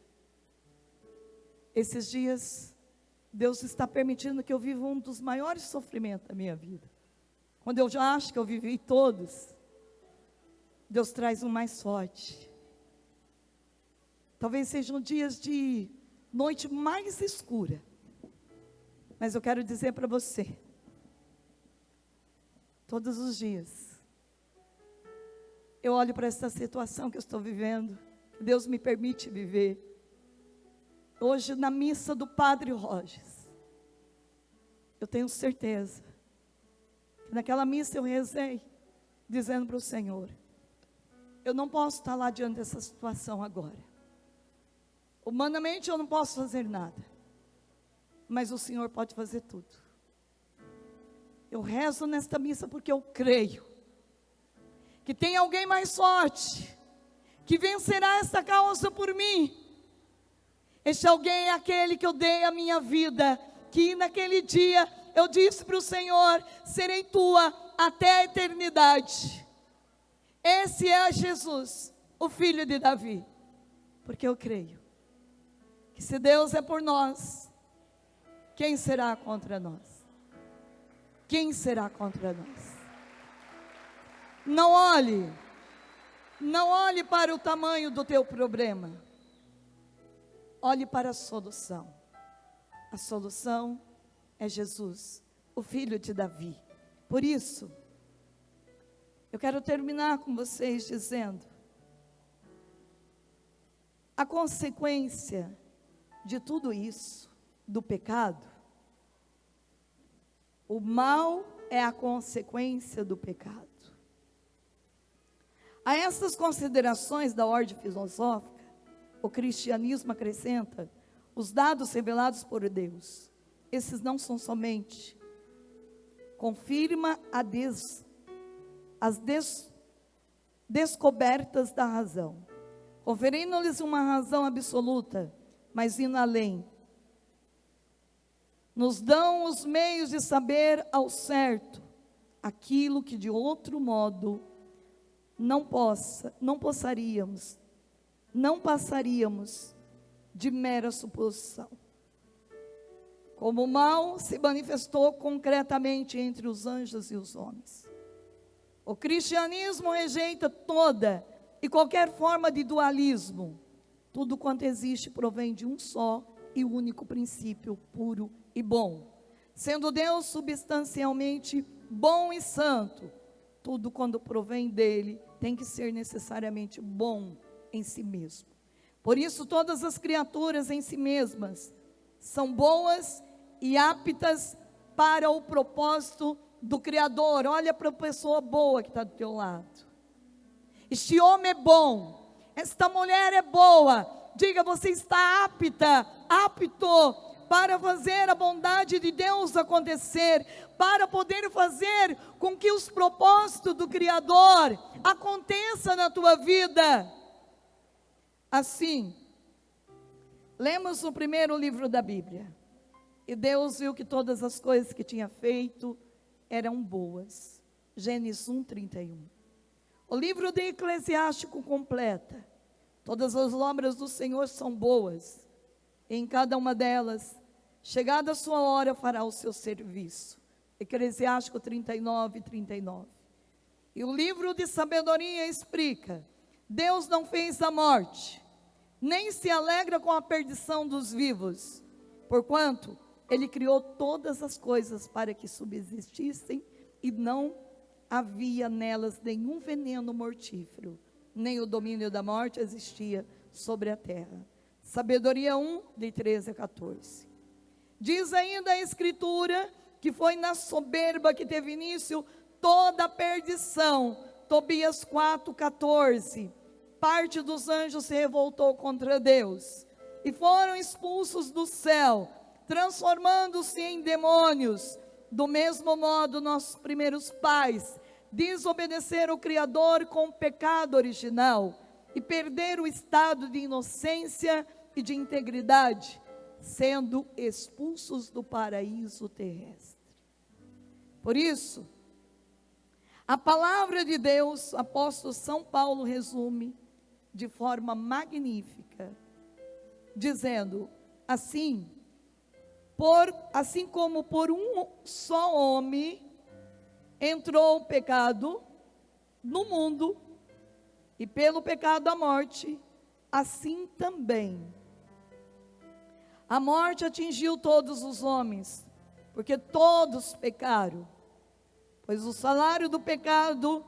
Esses dias, Deus está permitindo que eu viva um dos maiores sofrimentos da minha vida. Quando eu já acho que eu vivi todos, Deus traz um mais forte. Talvez sejam dias de noite mais escura. Mas eu quero dizer para você, todos os dias, eu olho para essa situação que eu estou vivendo, que Deus me permite viver. Hoje, na missa do Padre Rogers, eu tenho certeza que naquela missa eu rezei, dizendo para o Senhor: eu não posso estar lá diante dessa situação agora. Humanamente eu não posso fazer nada, mas o Senhor pode fazer tudo. Eu rezo nesta missa porque eu creio que tem alguém mais forte, que vencerá esta causa por mim. Este alguém é aquele que eu dei a minha vida, que naquele dia eu disse para o Senhor: serei tua até a eternidade. Esse é Jesus, o filho de Davi, porque eu creio que se Deus é por nós, quem será contra nós? Quem será contra nós? Não olhe para o tamanho do teu problema. Olhe para a solução. A solução é Jesus, o filho de Davi. Por isso, eu quero terminar com vocês dizendo: a consequência de tudo isso, do pecado, o mal é a consequência do pecado. A essas considerações da ordem filosófica, o cristianismo acrescenta os dados revelados por Deus. Esses não são somente, confirma as descobertas da razão, conferindo-lhes uma razão absoluta, mas indo além. Nos dão os meios de saber ao certo aquilo que de outro modo não passaríamos de mera suposição. Como o mal se manifestou concretamente entre os anjos e os homens. O cristianismo rejeita toda e qualquer forma de dualismo. Tudo quanto existe provém de um só e único princípio puro e bom. Sendo Deus substancialmente bom e santo, tudo quando provém dele tem que ser necessariamente bom em si mesmo. Por isso todas as criaturas em si mesmas são boas e aptas para o propósito do Criador. Olha para a pessoa boa que está do teu lado. Este homem é bom, esta mulher é boa. Diga: você está apto para fazer a bondade de Deus acontecer, para poder fazer com que os propósitos do Criador aconteçam na tua vida. Assim, lemos o primeiro livro da Bíblia, e Deus viu que todas as coisas que tinha feito eram boas. Gênesis 1:31. O livro de Eclesiástico completa: todas as obras do Senhor são boas, e em cada uma delas, chegada a sua hora, fará o seu serviço. Eclesiástico 39, 39. E o livro de sabedoria explica: Deus não fez a morte, nem se alegra com a perdição dos vivos, porquanto Ele criou todas as coisas para que subsistissem, e não havia nelas nenhum veneno mortífero, nem o domínio da morte existia sobre a terra. Sabedoria 1, de 13 a 14. Diz ainda a Escritura que foi na soberba que teve início toda a perdição. Tobias 4, 14. Parte dos anjos se revoltou contra Deus e foram expulsos do céu, transformando-se em demônios. Do mesmo modo, nossos primeiros pais desobedeceram o Criador com o pecado original e perderam o estado de inocência e de integridade, sendo expulsos do paraíso terrestre. Por isso, a palavra de Deus, o apóstolo São Paulo resume de forma magnífica, dizendo assim: assim como por um só homem entrou o pecado no mundo, e pelo pecado a morte, assim também a morte atingiu todos os homens, porque todos pecaram, pois o salário do pecado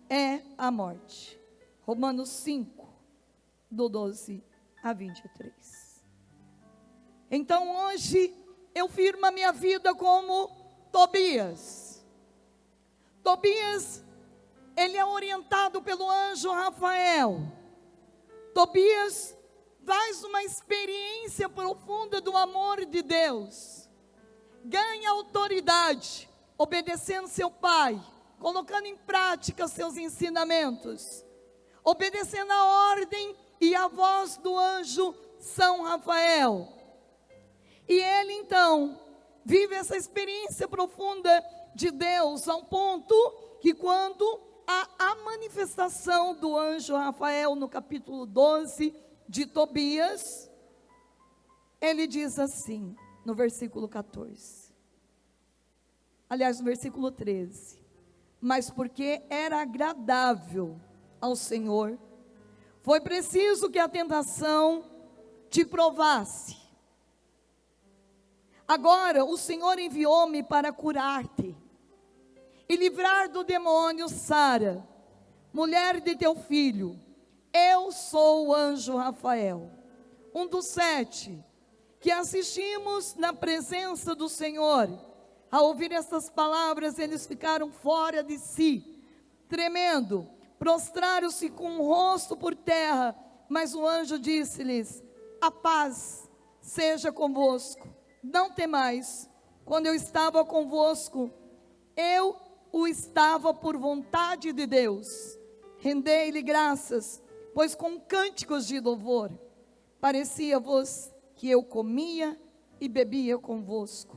é a morte. Romanos 5, do 12 a 23. Então hoje eu firmo a minha vida como Tobias. Tobias, ele é orientado pelo anjo Rafael. Tobias faz uma experiência profunda do amor de Deus. Ganha autoridade, obedecendo seu pai, colocando em prática seus ensinamentos, obedecendo a ordem e a voz do anjo São Rafael. E ele então vive essa experiência profunda de Deus, ao ponto que quando há a manifestação do anjo Rafael no capítulo 12 de Tobias, ele diz assim, no versículo 14, aliás, no versículo 13: mas porque era agradável ao Senhor, foi preciso que a tentação te provasse. Agora o Senhor enviou-me para curar-te e livrar do demônio Sara, mulher de teu filho. Eu sou o anjo Rafael, um dos 7, que assistimos na presença do Senhor. Ao ouvir estas palavras, eles ficaram fora de si, tremendo, prostraram-se com o rosto por terra, mas o anjo disse-lhes: a paz seja convosco, não temais. Quando eu estava convosco, eu o estava por vontade de Deus. Rendei-lhe graças, pois com cânticos de louvor, parecia-vos que eu comia e bebia convosco.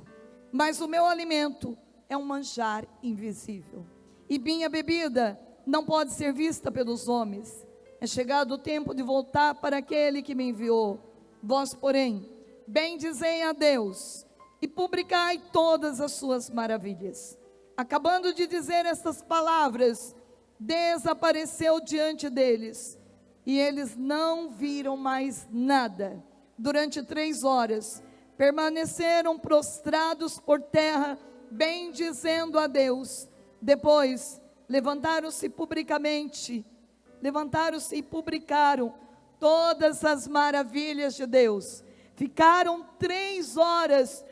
Mas o meu alimento é um manjar invisível, e minha bebida não pode ser vista pelos homens. É chegado o tempo de voltar para aquele que me enviou. Vós, porém, bendizei a Deus e publicai todas as suas maravilhas. Acabando de dizer estas palavras, desapareceu diante deles, e eles não viram mais nada. Durante 3 horas, permaneceram prostrados por terra, bendizendo a Deus. Depois, levantaram-se e publicaram todas as maravilhas de Deus. Ficaram 3 horas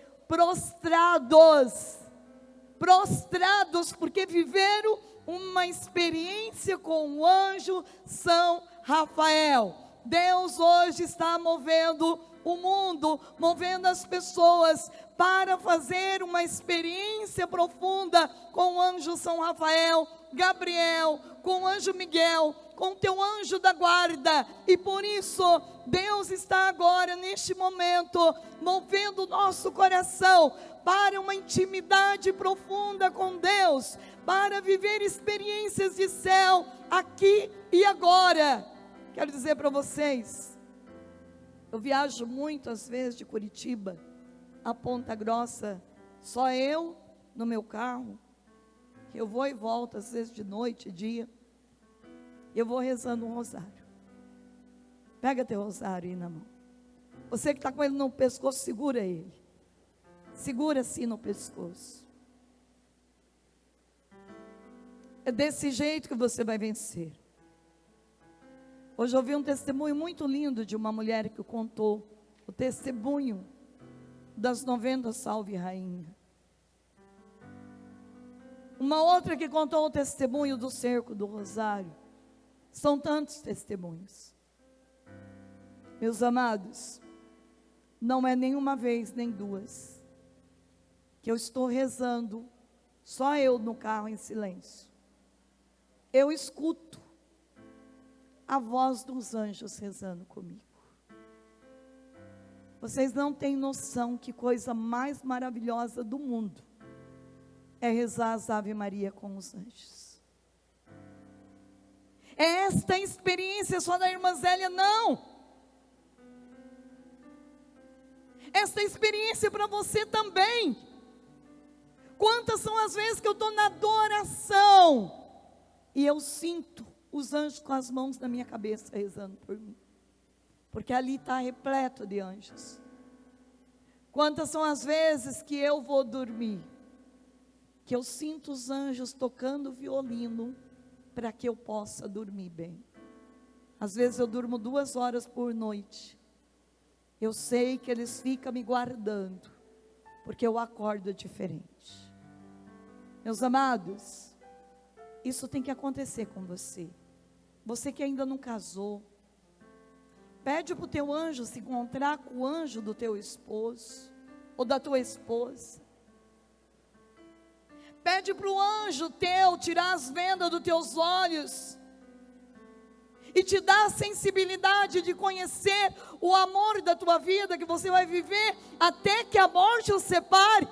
prostrados, porque viveram uma experiência com o anjo São Rafael. Deus hoje está movendo o mundo, movendo as pessoas para fazer uma experiência profunda com o anjo São Rafael, Gabriel, com o anjo Miguel, com o teu anjo da guarda. E por isso Deus está agora neste momento movendo o nosso coração para uma intimidade profunda com Deus, para viver experiências de céu aqui e agora. Quero dizer para vocês, eu viajo muito às vezes de Curitiba a Ponta Grossa, só eu no meu carro, eu vou e volto, às vezes de noite, dia, eu vou rezando um rosário. Pega teu rosário aí na mão. Você que está com ele no pescoço, segura ele. Segura assim no pescoço. É desse jeito que você vai vencer. Hoje eu ouvi um testemunho muito lindo de uma mulher que contou o testemunho das 90 Salve Rainha. Uma outra que contou o testemunho do cerco do Rosário. São tantos testemunhos. Meus amados, não é nenhuma vez, nem duas, que eu estou rezando, só eu no carro em silêncio. Eu escuto a voz dos anjos rezando comigo. Vocês não têm noção que coisa mais maravilhosa do mundo é rezar as Ave Maria com os anjos. É esta experiência só da irmã Zélia? Não. Esta experiência é para você também. Quantas são as vezes que eu estou na adoração e eu sinto os anjos com as mãos na minha cabeça rezando por mim, porque ali está repleto de anjos. Quantas são as vezes que eu vou dormir, que eu sinto os anjos tocando violino, para que eu possa dormir bem. Às vezes eu durmo 2 horas por noite, eu sei que eles ficam me guardando, porque eu acordo diferente. Meus amados, isso tem que acontecer com você. Você que ainda não casou, pede para o teu anjo se encontrar com o anjo do teu esposo, ou da tua esposa. Pede para o anjo teu tirar as vendas dos teus olhos, e te dar a sensibilidade de conhecer o amor da tua vida, que você vai viver até que a morte os separe.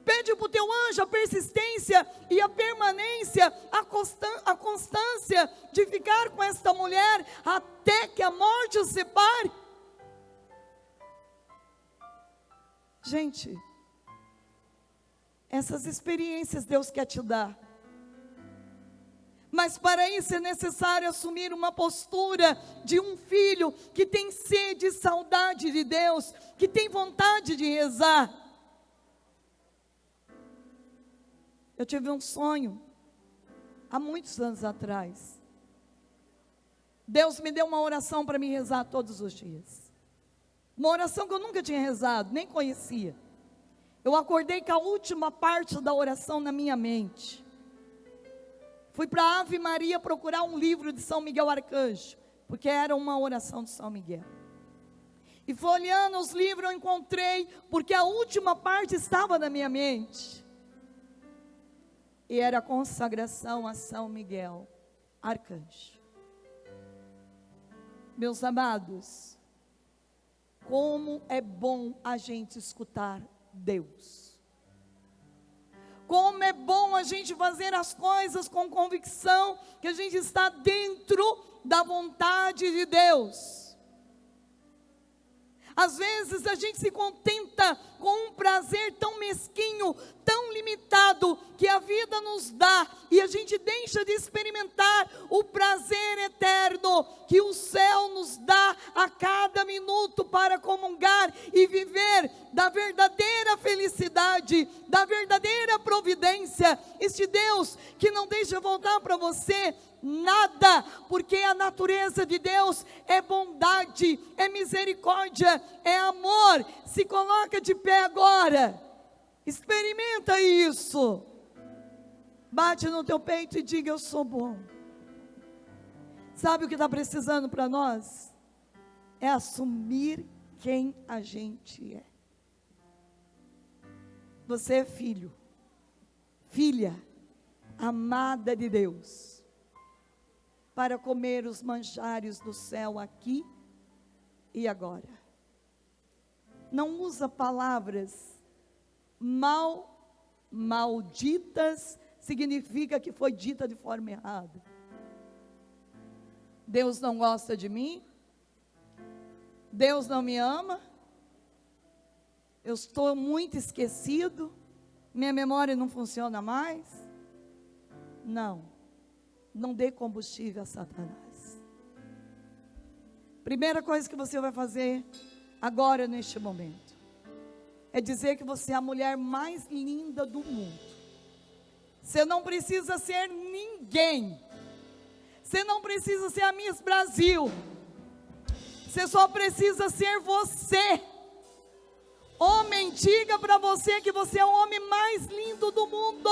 Pede para o teu anjo a persistência e a permanência, a constância de ficar com esta mulher até que a morte os separe. Gente, essas experiências Deus quer te dar. Mas para isso é necessário assumir uma postura de um filho que tem sede e saudade de Deus, que tem vontade de rezar. Eu tive um sonho, há muitos anos atrás. Deus me deu uma oração para me rezar todos os dias. Uma oração que eu nunca tinha rezado, nem conhecia. Eu acordei com a última parte da oração na minha mente. Fui para a Ave Maria procurar um livro de São Miguel Arcanjo, porque era uma oração de São Miguel. E folheando os livros eu encontrei, porque a última parte estava na minha mente. E era a consagração a São Miguel Arcanjo. Meus amados, como é bom a gente escutar Deus. Como é bom a gente fazer as coisas com convicção que a gente está dentro da vontade de Deus. Às vezes a gente se contenta com um prazer tão mesquinho, tão limitado que a vida nos dá, e a gente deixa de experimentar o prazer eterno que o céu nos dá a cada minuto para comungar e viver da verdadeira felicidade, da verdadeira providência. Este Deus que não deixa voltar para você nada, porque a natureza de Deus é bondade, é misericórdia, é amor. Se coloca de pé agora, experimenta isso, bate no teu peito e diga: eu sou bom. Sabe o que está precisando para nós? É assumir quem a gente é. Você é filho, filha amada de Deus, para comer os manjares do céu aqui e agora. Não usa palavras malditas, significa que foi dita de forma errada. Deus não gosta de mim, Deus não me ama, Eu estou muito esquecido, minha memória não funciona mais. Não, não dê combustível a Satanás. Primeira coisa que você vai fazer agora, neste momento, é dizer que você é a mulher mais linda do mundo. Você não precisa ser ninguém. Você não precisa ser a Miss Brasil. Você só precisa ser você. Homem, diga para você que você é o homem mais lindo do mundo.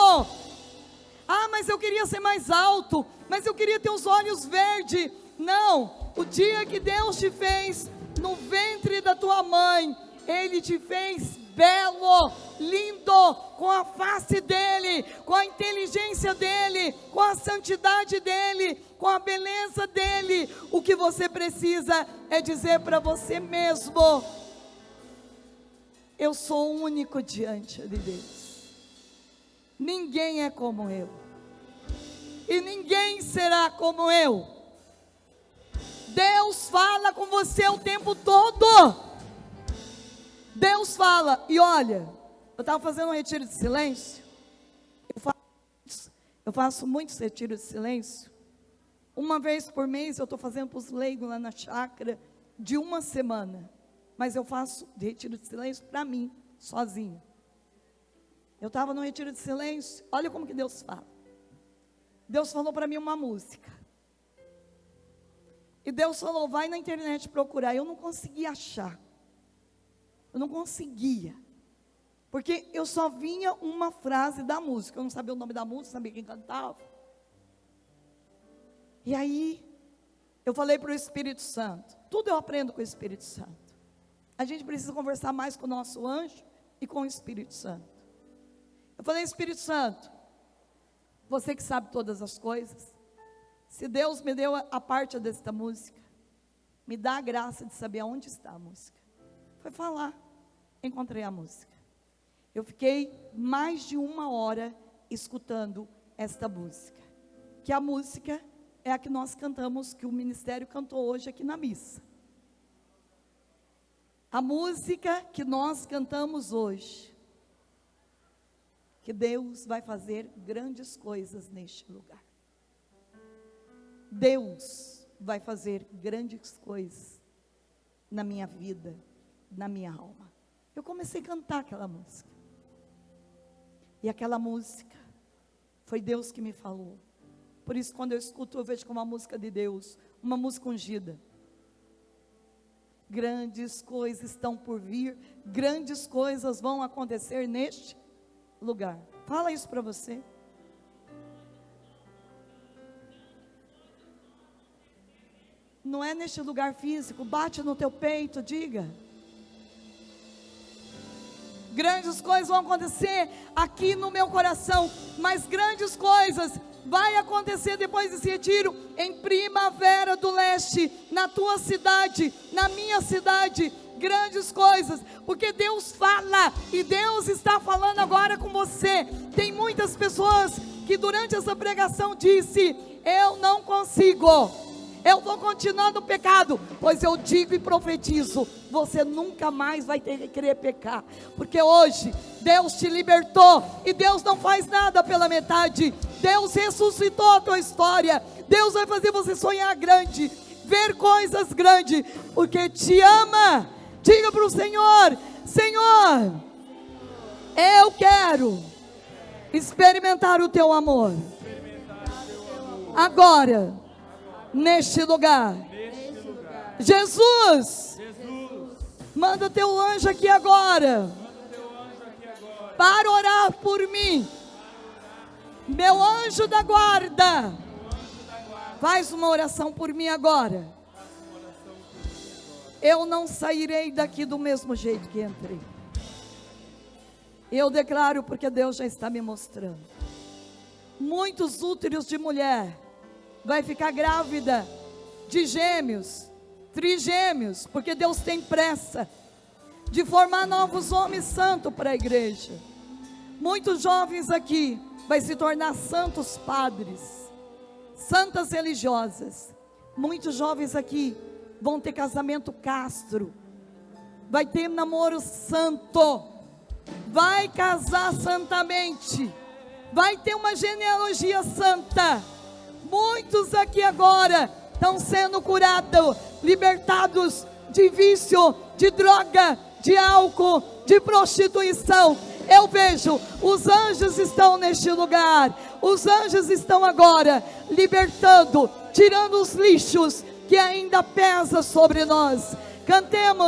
Ah, mas eu queria ser mais alto, mas eu queria ter os olhos verdes. Não, o dia que Deus te fez no ventre da tua mãe, Ele te fez belo, lindo, com a face dEle, com a inteligência dEle, com a santidade dEle, com a beleza dEle. O que você precisa é dizer para você mesmo: eu sou único diante de Deus. Ninguém é como eu. E ninguém será como eu. Deus fala com você o tempo todo. Deus fala. E olha, eu estava fazendo um retiro de silêncio. Eu faço muitos retiros de silêncio. Uma vez por mês eu estou fazendo para os leigos lá na chácara, de uma semana. Mas eu faço retiro de silêncio para mim, sozinho. Eu estava no retiro de silêncio. Olha como que Deus fala. Deus falou para mim uma música. E Deus falou: vai na internet procurar. Eu não conseguia achar. Eu não conseguia. Porque eu só vinha uma frase da música. Eu não sabia o nome da música, não sabia quem cantava. E aí, eu falei para o Espírito Santo. Tudo eu aprendo com o Espírito Santo. A gente precisa conversar mais com o nosso anjo e com o Espírito Santo. Eu falei: Espírito Santo, você que sabe todas as coisas, se Deus me deu a parte desta música, me dá a graça de saber aonde está a música. Foi falar, encontrei a música. Eu fiquei mais de 1 hora escutando esta música, que a música é a que nós cantamos, que o ministério cantou hoje aqui na missa. A música que nós cantamos hoje, que Deus vai fazer grandes coisas neste lugar. Deus vai fazer grandes coisas na minha vida, na minha alma. Eu comecei a cantar aquela música. E aquela música foi Deus que me falou. Por isso, quando eu escuto, eu vejo como uma música de Deus, uma música ungida. Grandes coisas estão por vir, grandes coisas vão acontecer neste lugar. Fala isso para você. Não é neste lugar físico, bate no teu peito, diga. Grandes coisas vão acontecer aqui no meu coração, mas grandes coisas vai acontecer depois desse retiro em Primavera do Leste, na tua cidade, na minha cidade. Grandes coisas, porque Deus fala, e Deus está falando agora com você. Tem muitas pessoas que durante essa pregação disse: eu não consigo, eu vou continuar no pecado. Pois eu digo e profetizo: você nunca mais vai ter que querer pecar, porque hoje Deus te libertou, e Deus não faz nada pela metade. Deus ressuscitou a tua história. Deus vai fazer você sonhar grande, ver coisas grandes, porque te ama. Diga para o Senhor: Senhor, eu quero experimentar o teu amor agora, neste lugar. Jesus, manda teu anjo aqui agora para orar por mim. Meu anjo da guarda, faz uma oração por mim agora. Eu não sairei daqui do mesmo jeito que entrei. Eu declaro, porque Deus já está me mostrando. Muitos úteros de mulher vai ficar grávida de gêmeos, trigêmeos, porque Deus tem pressa de formar novos homens santos para a igreja. Muitos jovens aqui vai se tornar santos padres, santas religiosas. Muitos jovens aqui vão ter casamento castro, vai ter namoro santo, vai casar santamente, vai ter uma genealogia santa. Muitos aqui agora estão sendo curados, libertados de vício, de droga, de álcool, de prostituição. Eu vejo, os anjos estão neste lugar, os anjos estão agora libertando, tirando os lixos que ainda pesam sobre nós. Cantemos.